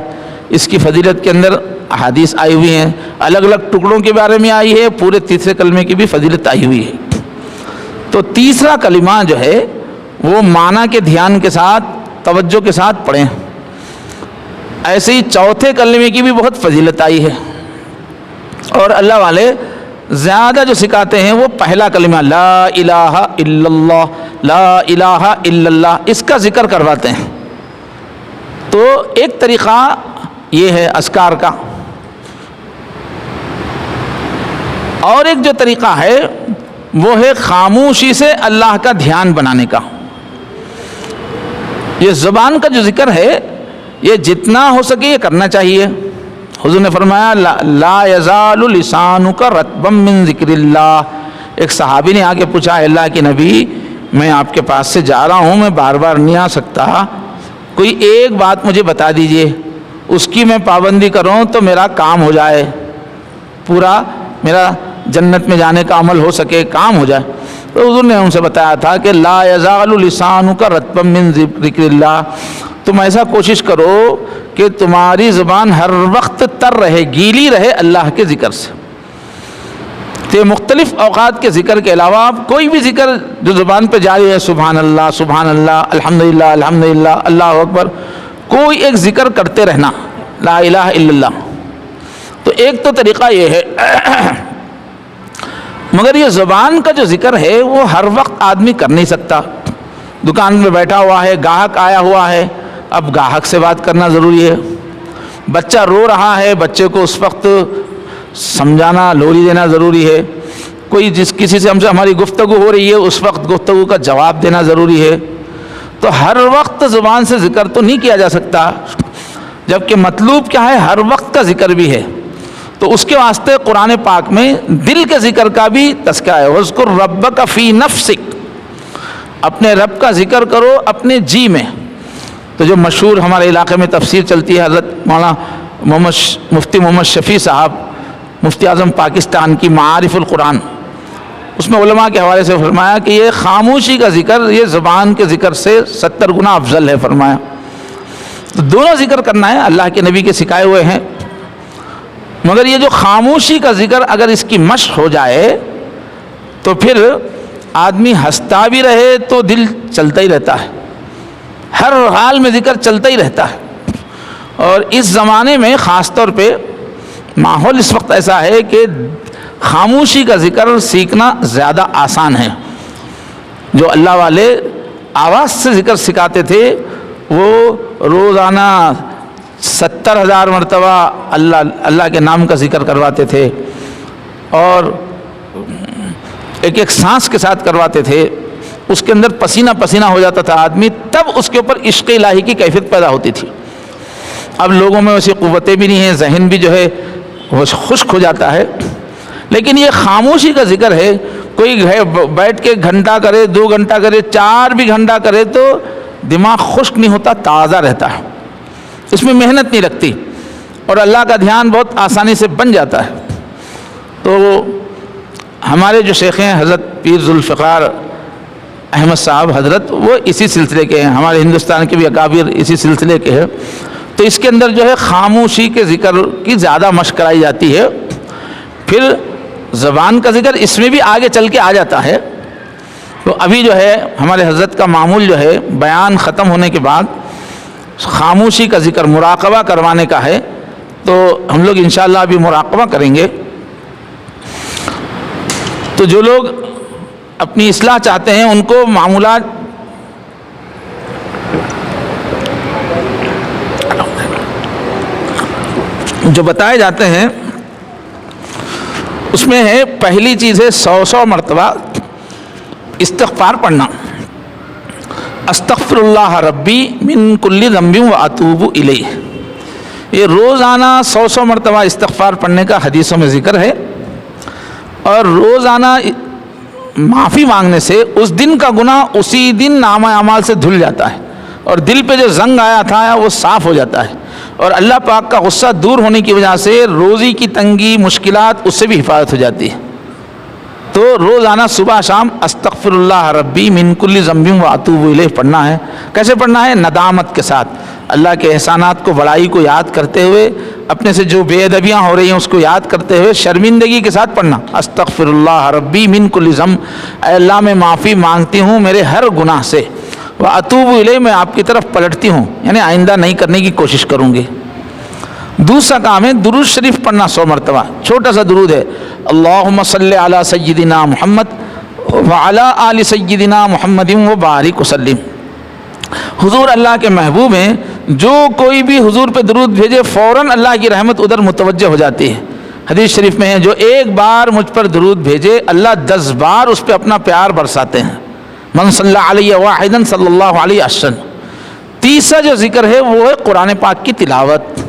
اس کی فضیلت کے اندر احادیث آئی ہوئی ہیں، الگ الگ ٹکڑوں کے بارے میں آئی ہے، پورے تیسرے کلمے کی بھی فضیلت آئی ہوئی ہے۔ تو تیسرا کلمہ جو ہے وہ معنی کے دھیان کے ساتھ، توجہ کے ساتھ پڑھیں۔ ایسے ہی چوتھے کلمے کی بھی بہت فضیلت آئی ہے، اور اللہ والے زیادہ جو سکھاتے ہیں وہ پہلا کلمہ لا الہ الا اللہ، لا الہ الا اللہ، اس کا ذکر کرواتے ہیں۔ تو ایک طریقہ یہ ہے اذکار کا، اور ایک جو طریقہ ہے وہ ہے خاموشی سے اللہ کا دھیان بنانے کا۔ یہ زبان کا جو ذکر ہے یہ جتنا ہو سکے یہ کرنا چاہیے۔ حضور نے فرمایا لا یزال لسانک رطبا من ذکر اللہ۔ ایک صحابی نے آ کے پوچھا، اللہ کے نبی میں آپ کے پاس سے جا رہا ہوں، میں بار بار نہیں آ سکتا، کوئی ایک بات مجھے بتا دیجئے، اس کی میں پابندی کروں تو میرا کام ہو جائے، پورا میرا جنت میں جانے کا عمل ہو سکے، کام ہو جائے۔ تو حضور نے ان سے بتایا تھا کہ لا یزال لسانک رطبا من ذکر اللہ، تم ایسا کوشش کرو کہ تمہاری زبان ہر وقت تر رہے، گیلی رہے اللہ کے ذکر سے۔ تو مختلف اوقات کے ذکر کے علاوہ آپ کوئی بھی ذکر جو زبان پہ جاری ہے، سبحان اللہ سبحان اللہ، الحمدللہ الحمدللہ، اللہ اکبر، کوئی ایک ذکر کرتے رہنا، لا الہ الا اللہ۔ تو ایک تو طریقہ یہ ہے، مگر یہ زبان کا جو ذکر ہے وہ ہر وقت آدمی کر نہیں سکتا۔ دکان میں بیٹھا ہوا ہے، گاہک آیا ہوا ہے، اب گاہک سے بات کرنا ضروری ہے۔ بچہ رو رہا ہے، بچے کو اس وقت سمجھانا، لوری دینا ضروری ہے۔ کوئی کسی سے ہماری گفتگو ہو رہی ہے، اس وقت گفتگو کا جواب دینا ضروری ہے۔ تو ہر وقت زبان سے ذکر تو نہیں کیا جا سکتا، جبکہ مطلوب کیا ہے، ہر وقت کا ذکر بھی ہے۔ تو اس کے واسطے قرآن پاک میں دل کے ذکر کا بھی تذکرہ ہے، وَاذْكُرْ رَبَّكَ فِي نَفْسِكَ، اپنے رب کا ذکر کرو اپنے جی میں۔ تو جو مشہور ہمارے علاقے میں تفسیر چلتی ہے، حضرت مولانا مفتی محمد شفیع صاحب، مفتی اعظم پاکستان کی معارف القرآن، اس میں علماء کے حوالے سے فرمایا کہ یہ خاموشی کا ذکر یہ زبان کے ذکر سے 70 گنا افضل ہے فرمایا۔ تو دونوں ذکر کرنا ہے، اللہ کے نبی کے سکھائے ہوئے ہیں، مگر یہ جو خاموشی کا ذکر اگر اس کی مشق ہو جائے تو پھر آدمی ہنستا بھی رہے تو دل چلتا ہی رہتا ہے، ہر حال میں ذکر چلتا ہی رہتا ہے۔ اور اس زمانے میں خاص طور پہ ماحول اس وقت ایسا ہے کہ خاموشی کا ذکر سیکھنا زیادہ آسان ہے۔ جو اللہ والے آواز سے ذکر سکھاتے تھے وہ روزانہ 70,000 مرتبہ اللہ کے نام کا ذکر کرواتے تھے، اور ایک ایک سانس کے ساتھ کرواتے تھے، اس کے اندر پسینہ پسینہ ہو جاتا تھا آدمی، تب اس کے اوپر عشق الہی کی کیفیت پیدا ہوتی تھی۔ اب لوگوں میں ویسی قوتیں بھی نہیں ہیں، ذہن بھی جو ہے وہ خشک ہو جاتا ہے۔ لیکن یہ خاموشی کا ذکر ہے، کوئی بیٹھ کے گھنٹہ کرے 2 گھنٹہ کرے 4 بھی گھنٹہ کرے تو دماغ خشک نہیں ہوتا، تازہ رہتا ہے، اس میں محنت نہیں لگتی اور اللہ کا دھیان بہت آسانی سے بن جاتا ہے۔ تو ہمارے جو شیخ ہیں حضرت پیر ذوالفقار احمد صاحب حضرت، وہ اسی سلسلے کے ہیں، ہمارے ہندوستان کے بھی اکابر اسی سلسلے کے ہیں۔ تو اس کے اندر جو ہے خاموشی کے ذکر کی زیادہ مشق کرائی جاتی ہے، پھر زبان کا ذکر اس میں بھی آگے چل کے آ جاتا ہے۔ تو ابھی جو ہے ہمارے حضرت کا معمول جو ہے بیان ختم ہونے کے بعد خاموشی کا ذکر مراقبہ کروانے کا ہے، تو ہم لوگ انشاءاللہ ابھی مراقبہ کریں گے۔ تو جو لوگ اپنی اصلاح چاہتے ہیں ان کو معمولات جو بتائے جاتے ہیں اس میں ہے، پہلی چیز ہے 100 مرتبہ استغفار پڑھنا، استغفر اللہ ربی من کل ذنب و اتوب الیہ۔ یہ روزانہ 100 مرتبہ استغفار پڑھنے کا حدیثوں میں ذکر ہے، اور روزانہ معافی مانگنے سے اس دن کا گناہ اسی دن نامہ اعمال سے دھل جاتا ہے، اور دل پہ جو زنگ آیا تھا وہ صاف ہو جاتا ہے، اور اللہ پاک کا غصہ دور ہونے کی وجہ سے روزی کی تنگی مشکلات اس سے بھی حفاظت ہو جاتی ہے۔ تو روزانہ صبح شام استغفر اللہ ربی من کل ذنب و اتوب الیہ پڑھنا ہے۔ کیسے پڑھنا ہے؟ ندامت کے ساتھ، اللہ کے احسانات کو، بڑائی کو یاد کرتے ہوئے، اپنے سے جو بے ادبیاں ہو رہی ہیں اس کو یاد کرتے ہوئے شرمندگی کے ساتھ پڑھنا۔ استغفر اللہ ربی من کل ذنب، اے اللہ میں معافی مانگتی ہوں میرے ہر گناہ سے، و اتوب الیہ میں آپ کی طرف پلٹتی ہوں، یعنی آئندہ نہیں کرنے کی کوشش کروں گی۔ دوسرا کام ہے درود شریف پڑھنا 100 مرتبہ، چھوٹا سا درود ہے، اللہم صلی علی سیدنا محمد وعلی آل سیدنا محمد وبارک وسلم۔ حضور اللہ کے محبوب ہیں، جو کوئی بھی حضور پہ درود بھیجے فوراً اللہ کی رحمت ادھر متوجہ ہو جاتی ہے۔ حدیث شریف میں ہے، جو ایک بار مجھ پر درود بھیجے اللہ 10 بار اس پہ اپنا پیار برساتے ہیں۔ من صلی علیہ واحدا صلی اللہ علیہ وسلم۔ تیسرا جو ذکر ہے وہ ہے قرآن پاک کی تلاوت۔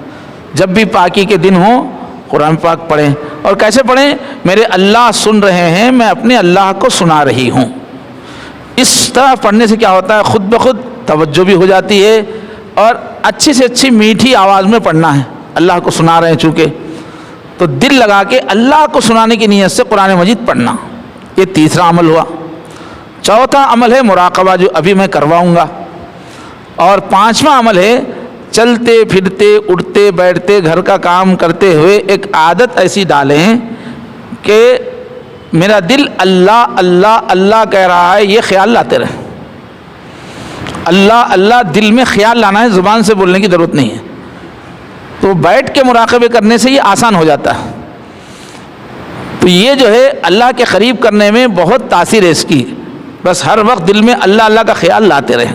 جب بھی پاکی کے دن ہوں قرآن پاک پڑھیں، اور کیسے پڑھیں؟ میرے اللہ سن رہے ہیں، میں اپنے اللہ کو سنا رہی ہوں۔ اس طرح پڑھنے سے کیا ہوتا ہے؟ خود بخود توجہ بھی ہو جاتی ہے، اور اچھی سے اچھی میٹھی آواز میں پڑھنا ہے، اللہ کو سنا رہے ہیں چونکہ، تو دل لگا کے اللہ کو سنانے کی نیت سے قرآن مجید پڑھنا۔ یہ تیسرا عمل ہوا۔ چوتھا عمل ہے مراقبہ، جو ابھی میں کرواؤں گا، اور پانچواں عمل ہے چلتے پھرتے اٹھتے بیٹھتے گھر کا کام کرتے ہوئے ایک عادت ایسی ڈالیں کہ میرا دل اللہ اللہ اللہ کہہ رہا ہے، یہ خیال لاتے رہے۔ اللہ اللہ دل میں خیال لانا ہے، زبان سے بولنے کی ضرورت نہیں ہے۔ تو بیٹھ کے مراقبے کرنے سے یہ آسان ہو جاتا ہے۔ تو یہ جو ہے اللہ کے قریب کرنے میں بہت تاثیر ہے اس کی، بس ہر وقت دل میں اللہ اللہ کا خیال لاتے رہیں۔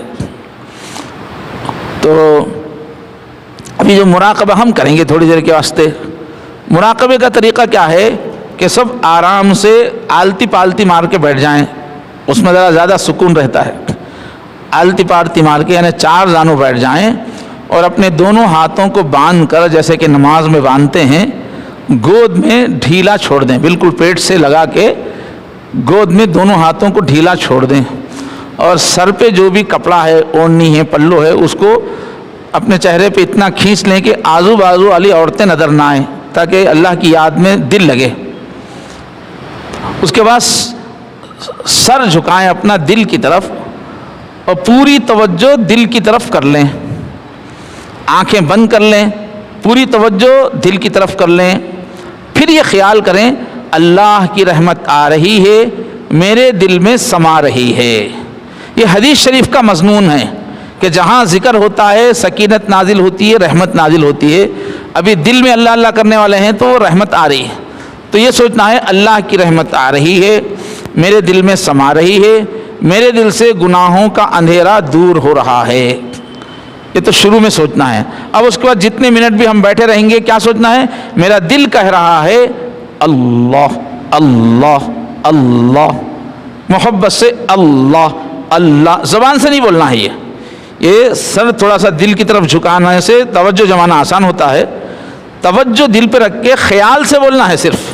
تو ابھی جو مراقبہ ہم کریں گے تھوڑی دیر کے واسطے، مراقبے کا طریقہ کیا ہے کہ سب آرام سے آلتی پالتی مار کے بیٹھ جائیں، اس میں ذرا زیادہ سکون رہتا ہے۔ آلتی پالتی مار کے یعنی 4 زانوں بیٹھ جائیں، اور اپنے دونوں ہاتھوں کو باندھ کر جیسے کہ نماز میں باندھتے ہیں گود میں ڈھیلا چھوڑ دیں، بالکل پیٹ سے لگا کے گود میں دونوں ہاتھوں کو ڈھیلا چھوڑ دیں، اور سر پہ جو بھی کپڑا ہے، اوڑھنی ہے، پلو ہے، اس کو اپنے چہرے پہ اتنا کھینچ لیں کہ آزو بازو والی عورتیں نظر نہ آئیں، تاکہ اللہ کی یاد میں دل لگے۔ اس کے بعد سر جھکائیں اپنا دل کی طرف، اور پوری توجہ دل کی طرف کر لیں، آنکھیں بند کر لیں، پوری توجہ دل کی طرف کر لیں۔ پھر یہ خیال کریں اللہ کی رحمت آ رہی ہے، میرے دل میں سما رہی ہے۔ یہ حدیث شریف کا مضمون ہے کہ جہاں ذکر ہوتا ہے سکینت نازل ہوتی ہے، رحمت نازل ہوتی ہے۔ ابھی دل میں اللہ اللہ کرنے والے ہیں تو رحمت آ رہی ہے، تو یہ سوچنا ہے اللہ کی رحمت آ رہی ہے، میرے دل میں سما رہی ہے، میرے دل سے گناہوں کا اندھیرا دور ہو رہا ہے۔ یہ تو شروع میں سوچنا ہے۔ اب اس کے بعد جتنے منٹ بھی ہم بیٹھے رہیں گے کیا سوچنا ہے؟ میرا دل کہہ رہا ہے اللہ اللہ اللہ، محبت سے اللہ اللہ، زبان سے نہیں بولنا ہے۔ یہ سر تھوڑا سا دل کی طرف جھکانے سے توجہ جمانا آسان ہوتا ہے۔ توجہ دل پہ رکھ کے خیال سے بولنا ہے صرف،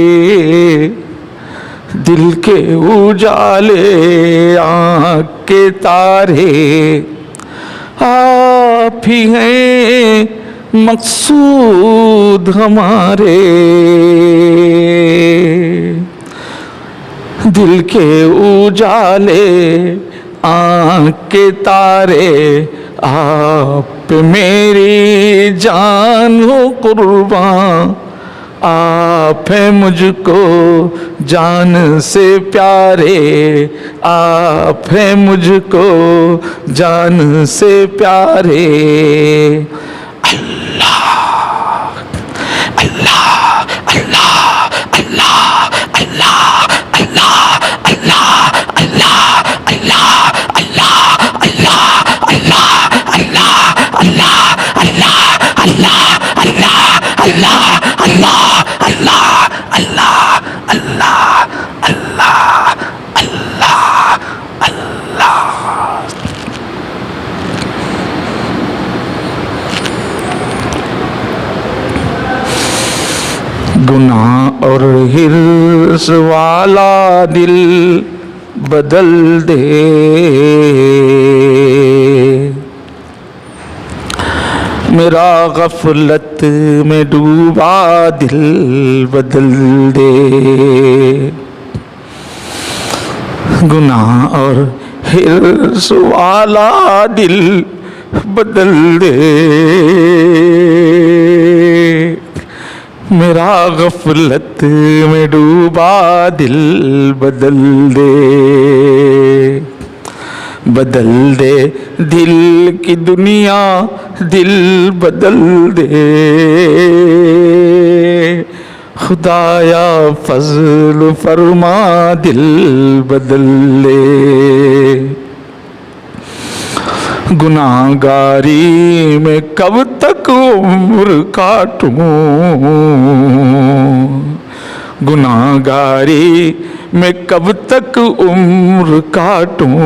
کے اجالے آنکھ کے تارے آپ ہی ہیں مقصود ہمارے، دل کے اجالے آنکھ کے تارے آپ پہ میری جان ہو قربان، آپ ہیں مجھ کو جان سے پیارے، آپ ہیں مجھ کو جان سے پیارے۔ گناہ اور حرص والا دل بدل دے، میرا غفلت میں ڈوبا دل بدل دے، گناہ اور حرص والا دل بدل دے، میرا غفلت میں ڈوبا دل بدل دے، بدل دے دل کی دنیا دل بدل دے، خدایا فضل فرما دل بدل دے، گناہگاری میں کب تک عمر کاٹوں، گناہگاری میں کب تک عمر کاٹوں،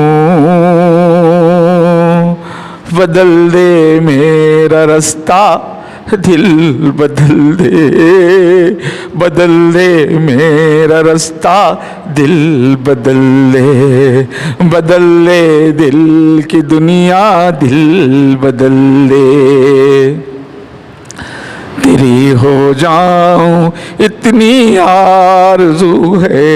بدل دے میرا رستہ دل بدل دے، بدل دے میرا رستہ دل بدل دے، بدل دے دل کی دنیا دل بدل دے، تیری ہو جاؤں اتنی آرزو ہے،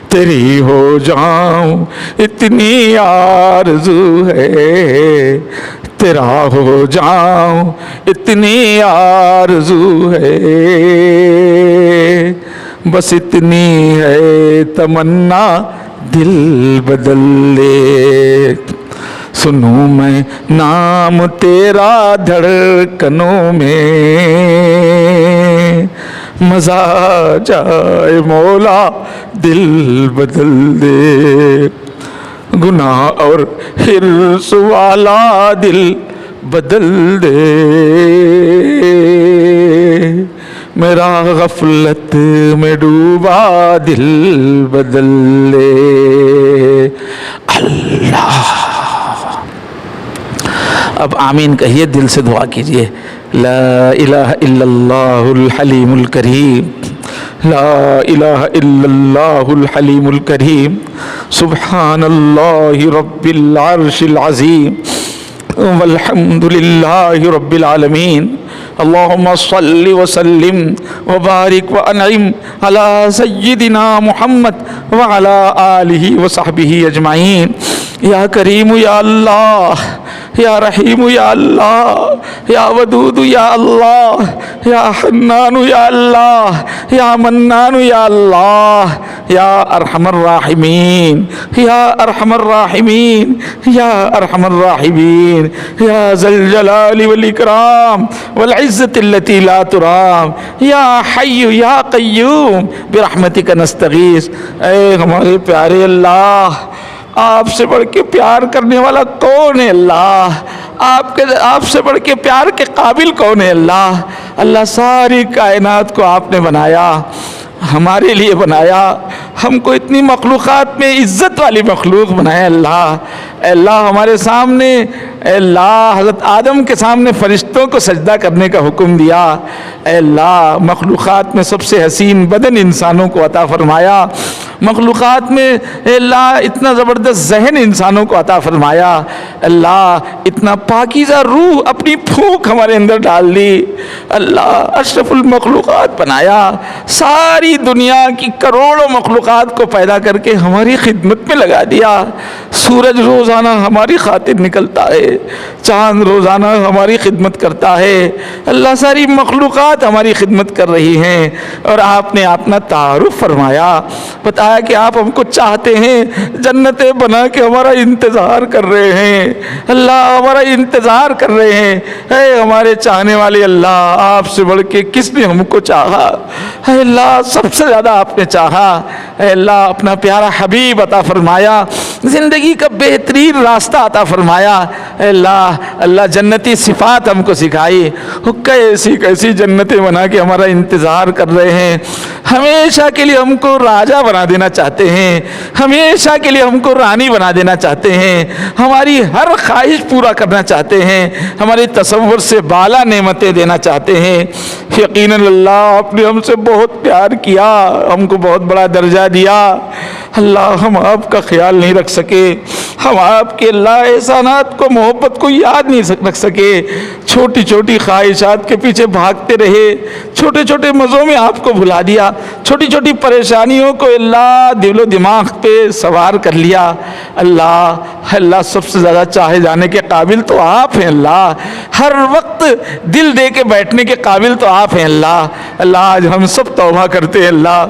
تیری ہو جاؤں اتنی آرزو ہے، تیرا ہو جاؤں اتنی آرزو ہے، بس اتنی ہے تمنا دل بدل لے، سنوں میں نام تیرا دھڑکنوں میں، مزہ جائے مولا دل بدل دے، گناہ اور حرص والا دل بدل دے، میرا غفلت میں ڈوبا دل بدل دے۔ اللہ، اب آمین کہیے، دل سے دعا کیجئے، لا الہ الا اللہ الحلیم الکریم، لا الہ الا اللہ الحلیم الکریم، سبحان اللہ رب العرش العظیم، والحمد للہ رب العالمین، اللہم صل وسلم وبارک وانعم علی سیدنا محمد وعلی آلہ وصحبہ اجمعین۔ یا کریم یا اللہ، یا رحیم یا اللہ، یا ودود یا اللہ، یا حنان یا اللہ، یا منان یا اللہ، یا ارحم الراحمین، یا ارحم الراحمین، یا ارحم الراحمین، یا ذا الجلال والاکرام والعزت التي لا ترام، یا حی یا قیوم برحمتک نستغیث۔ اے ہمارے پیارے اللہ، آپ سے بڑھ کے پیار کرنے والا کون ہے اللہ؟ آپ سے بڑھ کے پیار کے قابل کون ہے اللہ؟ اللہ، ساری کائنات کو آپ نے بنایا، ہمارے لیے بنایا، ہم کو اتنی مخلوقات میں عزت والی مخلوق بنایا اللہ۔ اے اللہ ہمارے سامنے اے اللہ حضرت آدم کے سامنے فرشتوں کو سجدہ کرنے کا حکم دیا، اے اللہ مخلوقات میں سب سے حسین بدن انسانوں کو عطا فرمایا، مخلوقات میں اے اللہ اتنا زبردست ذہن انسانوں کو عطا فرمایا، اللہ اتنا پاکیزہ روح اپنی پھونک ہمارے اندر ڈال دی، اللہ اشرف المخلوقات بنایا، ساری دنیا کی کروڑوں مخلوقات کو پیدا کر کے ہماری خدمت میں لگا دیا، سورج روزانہ ہماری خاطر نکلتا ہے، چاند روزانہ ہماری خدمت کرتا ہے، اللہ ساری مخلوقات ہماری خدمت کر رہی ہیں، اور آپ نے اپنا تعارف فرمایا، بتایا کہ آپ ہم کو چاہتے ہیں، جنتیں بنا کے ہمارا انتظار کر رہے ہیں، اللہ ہمارا انتظار کر رہے ہیں، اے ہمارے چاہنے والے اللہ، آپ سے بڑھ کے کس نے ہم کو چاہا، اے اللہ سب سے زیادہ آپ نے چاہا، اے اللہ اپنا پیارا حبیب عطا فرمایا، زندگی کا بہترین راستہ عطا فرمایا، اے اللہ اللہ جنتی صفات ہم کو سکھائی، کیسی کیسی جنتیں بنا کے ہمارا انتظار کر رہے ہیں، ہمیشہ کے لیے ہم کو راجہ بنا دینا چاہتے ہیں، ہمیشہ کے لیے ہم کو رانی بنا دینا چاہتے ہیں، ہماری ہر خواہش پورا کرنا چاہتے ہیں، ہماری تصور سے بالا نعمتیں دینا چاہتے ہیں، یقیناً اللہ آپ نے ہم سے بہت پیار کیا، ہم کو بہت بڑا درجہ دیا، اللہ ہم آپ کا خیال نہیں رکھ سکے، ہم آپ کے اللہ احسانات کو محبت کو یاد نہیں رکھ سکے، چھوٹی چھوٹی خواہشات کے پیچھے بھاگتے رہے، چھوٹے چھوٹے مزوں میں آپ کو بھلا دیا، چھوٹی چھوٹی پریشانیوں کو اللہ دل و دماغ پہ سوار کر لیا، اللہ سب سے زیادہ چاہے جانے کے قابل تو آپ ہیں، اللہ ہر وقت دل دے کے بیٹھنے کے قابل تو آپ ہیں، اللہ آج ہم سب توبہ کرتے ہیں، اللہ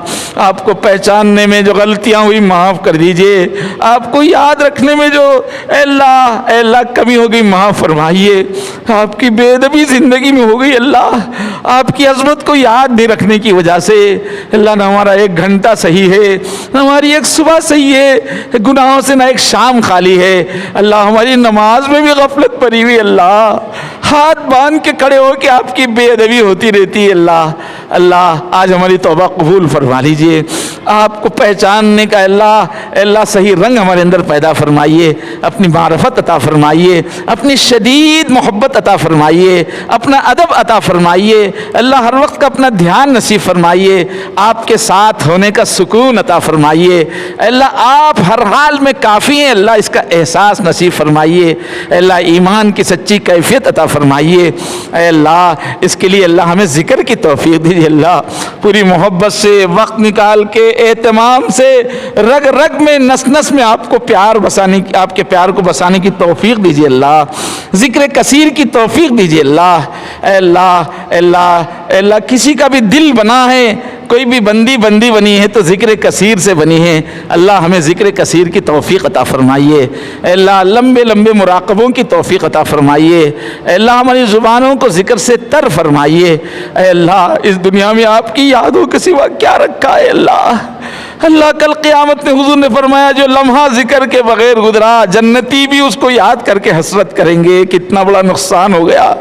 آپ کو پہچاننے میں جو غلطیاں ہوئی معاف کر دیجئے، آپ کو یاد رکھنے میں جو اے اللہ کمی ہو گئی معاف فرمائیے، آپ کی بے ادبی زندگی میں ہو گئی، اللہ آپ کی عظمت کو یاد نہیں رکھنے کی وجہ سے، اللہ نہ ہمارا ایک گھنٹہ صحیح ہے، نہ ہماری ایک صبح صحیح ہے، گناہوں سے نہ ایک شام خالی ہے، اللہ ہماری نماز میں بھی غفلت پڑی ہوئی، اللہ ہاتھ باندھ کے کھڑے ہو کے آپ کی بے ادبی ہوتی رہتی ہے، اللہ آج ہماری توبہ قبول فرما لیجئے، آپ کو پہچاننے کا اللہ صحیح رنگ ہمارے اندر پیدا فرمائیے، اپنی معرفت عطا فرمائیے، اپنی شدید محبت عطا فرمائیے، اپنا ادب عطا فرمائیے، اللہ ہر وقت کا اپنا دھیان نصیب فرمائیے، آپ کے ساتھ ہونے کا سکون عطا فرمائیے، اللہ آپ ہر حال میں کافی ہیں، اللہ اس کا احساس نصیب فرمائیے، اللہ ایمان کی سچی کیفیت عطا فرمائیے، اے اللہ اس کے لیے اللہ ہمیں ذکر کی توفیق دیجیے، اللہ پوری محبت سے وقت نکال کے اہتمام سے رگ رگ میں نس نس میں آپ کے پیار کو بسانے کی توفیق دیجیے، اللہ ذکر کثیر کی توفیق دیجیے، اللہ اے اللہ کسی کا بھی دل بنا ہے، کوئی بھی بندی بنی ہے تو ذکر کثیر سے بنی ہے، اللہ ہمیں ذکر کثیر کی توفیق عطا فرمائیے، اے اللہ لمبے مراقبوں کی توفیق عطا فرمائیے، اے اللہ ہماری زبانوں کو ذکر سے تر فرمائیے، اے اللہ اس دنیا میں آپ کی یادوں کے سوا کیا رکھا ہے، اللہ کل قیامت میں حضور نے فرمایا جو لمحہ ذکر کے بغیر گزرا جنتی بھی اس کو یاد کر کے حسرت کریں گے، کتنا بڑا نقصان ہو گیا،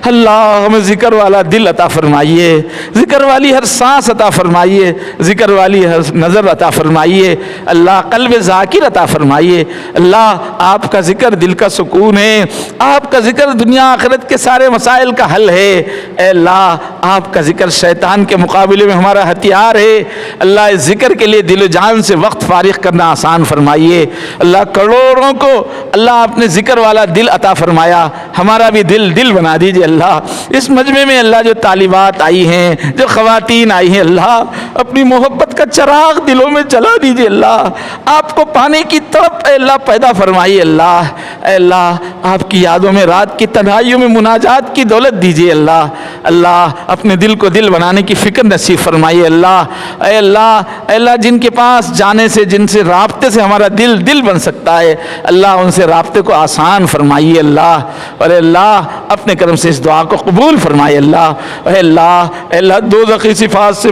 اللہ ہمیں ذکر والا دل عطا فرمائیے، ذکر والی ہر سانس عطا فرمائیے، ذکر والی ہر نظر عطا فرمائیے، اللہ قلب ذاکر عطا فرمائیے، اللہ آپ کا ذکر دل کا سکون ہے، آپ کا ذکر دنیا آخرت کے سارے مسائل کا حل ہے، اے اللہ آپ کا ذکر شیطان کے مقابلے میں ہمارا ہتھیار ہے، اللہ اس ذکر کے لیے دل و جان سے وقت فارغ کرنا آسان فرمائیے، اللہ کروڑوں کو اللہ آپ نے ذکر والا دل عطا فرمایا، ہمارا بھی دل بنا دیجئے، اللہ اس مجمع میں اللہ جو طالبات آئی ہیں، جو خواتین آئی ہیں، اللہ اپنی محبت کا چراغ دلوں میں جلا دیجئے، اللہ آپ کو پانے کی طرف اے اللہ پیدا فرمائیے، اے اللہ آپ کی یادوں میں رات کی تنہائیوں میں مناجات کی دولت دیجئے، اللہ اپنے دل کو دل بنانے کی فکر نصیب فرمائیے، اے اللہ جن کے پاس جانے سے جن سے رابطے سے ہمارا دل بن سکتا ہے، اللہ ان سے رابطے کو آسان فرمائیے، اور اللہ اپنے کرم سے اس دعا کو قبول فرمائیے، اے اللہ دوزخی صفات سے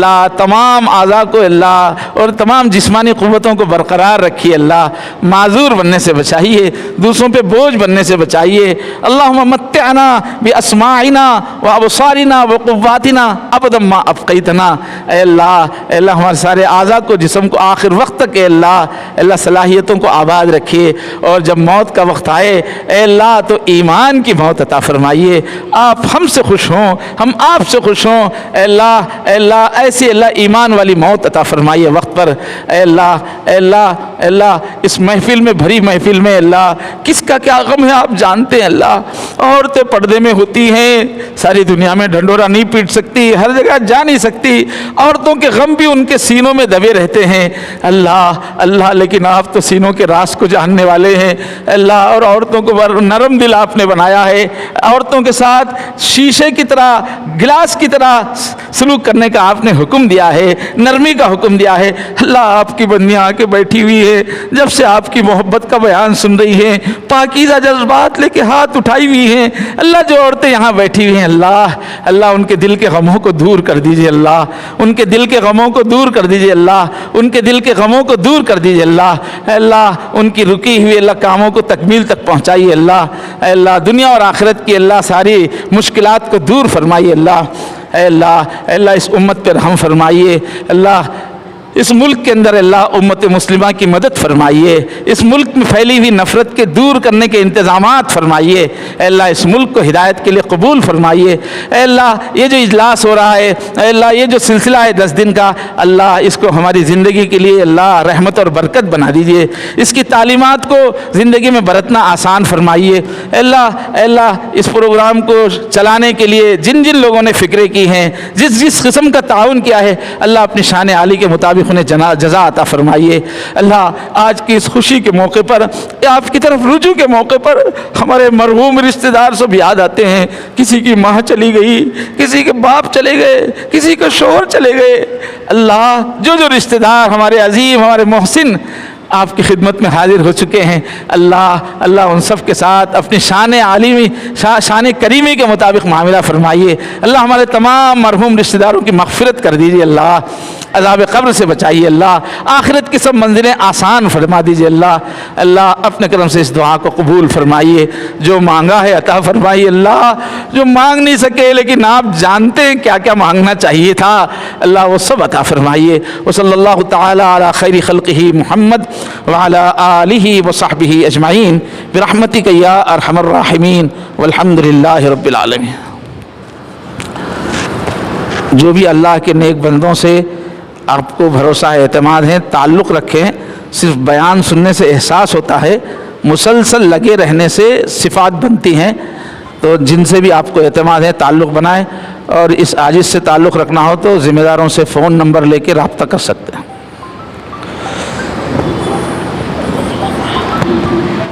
اللہ تمام اعضاء کو اللہ اور تمام جسمانی قوتوں کو برقرار رکھیے اللہ، معذور بننے سے بچائیے، دوسروں پہ بوجھ بننے سے بچائیے۔ اللہم متعنا باسماعنا وابصارنا وقواتنا ابدا ما ابقیتنا۔ اے اللہ ہمارے سارے اعضاء کو، جسم کو آخر وقت تک اے اللہ صلاحیتوں کو آباد رکھیے، اور جب موت کا وقت آئے اے اللہ تو ایمان کی موت عطا فرمائیے۔ آپ ہم سے خوش ہوں، ہم آپ سے خوش ہوں اے اللہ ایسی اللہ ایمان والی موت عطا فرمائیے وقت پر۔ اے اللہ اس محفل میں، بھری محفل میں اللہ کس کا کیا غم ہے آپ جانتے ہیں اللہ۔ عورتیں پردے میں ہوتی ہیں، ساری دنیا میں ڈھنڈورا نہیں پیٹ سکتی، ہر جگہ جا نہیں سکتی، عورتوں کے غم بھی ان کے سینوں میں دبے رہتے ہیں اللہ لیکن آپ تو سینوں کے راز کو جاننے والے ہیں اللہ، اور عورتوں کو نرم دل آپ نے بنایا ہے، عورتوں کے ساتھ شیشے کی طرح، گلاس کی طرح سلوک کرنے کا آپ نے حکم دیا ہے، نرمی کا حکم دیا ہے۔ اللہ آپ کی بندیاں آ کے بیٹھی ہوئی ہے، جب سے آپ کی محبت کا بیان سن رہی ہیں، پاکیزہ جذبات لے کے ہاتھ اٹھائی ہوئی ہیں اللہ، جو عورتیں یہاں بیٹھی ہوئی ہیں اللہ ان کے دل کے غموں کو دور کر دیجئے اللہ، ان کے دل کے غموں کو دور کر دیجئے اللہ، ان کے دل کے غموں کو دور کر دیجئے اللہ ان کی رکی ہوئی اللہ کاموں کو تکمیل تک پہنچائیے اللہ دنیا اور آخرت کی اللہ ساری مشکلات کو دور فرمائیے اللہ اس امت پر رحم فرمائیے اللہ، اس ملک کے اندر اللہ امت مسلمہ کی مدد فرمائیے، اس ملک میں پھیلی ہوئی نفرت کے دور کرنے کے انتظامات فرمائیے اے اللہ، اس ملک کو ہدایت کے لیے قبول فرمائیے اے اللہ۔ یہ جو اجلاس ہو رہا ہے اے اللہ، یہ جو سلسلہ ہے 10 دن کا اللہ، اس کو ہماری زندگی کے لیے اللہ رحمت اور برکت بنا دیجیے، اس کی تعلیمات کو زندگی میں برتنا آسان فرمائیے اے اللہ اس پروگرام کو چلانے کے لیے جن لوگوں نے فکریں کی ہیں، جس قسم کا تعاون کیا ہے اللہ، اپنی شان عالی کے مطابق انہیں جزا عطا فرمائیے اللہ۔ آج کی اس خوشی کے موقع پر، آپ کی طرف رجوع کے موقع پر ہمارے مرحوم رشتہ دار سب یاد آتے ہیں، کسی کی ماں چلی گئی، کسی کے باپ چلے گئے، کسی کے شوہر چلے گئے اللہ، جو رشتہ دار ہمارے عظیم، ہمارے محسن آپ کی خدمت میں حاضر ہو چکے ہیں اللہ ان سب کے ساتھ اپنی شان عالی، شان کریمی کے مطابق معاملہ فرمائیے اللہ، ہمارے تمام مرحوم رشتہ داروں کی مغفرت کر دیجیے اللہ، عذاب قبر سے بچائیے اللہ، آخرت کی سب منزلیں آسان فرما دیجیے اللہ اپنے کرم سے اس دعا کو قبول فرمائیے، جو مانگا ہے عطا فرمائیے اللہ، جو مانگ نہیں سکے لیکن آپ جانتے ہیں کیا کیا مانگنا چاہیے تھا اللہ، وہ سب عطا فرمائیے۔ وصلی اللہ تعالی علی خیر خلقہ محمد وعلی آلہ وصحبہ اجمعین برحمتک یا ارحم الراحمین والحمد للہ رب العالمین۔ جو بھی اللہ کے نیک بندوں سے آپ کو بھروسہ اعتماد ہے، تعلق رکھیں، صرف بیان سننے سے احساس ہوتا ہے، مسلسل لگے رہنے سے صفات بنتی ہیں، تو جن سے بھی آپ کو اعتماد ہے تعلق بنائیں، اور اس عاجز سے تعلق رکھنا ہو تو ذمہ داروں سے فون نمبر لے کے رابطہ کر سکتے ہیں۔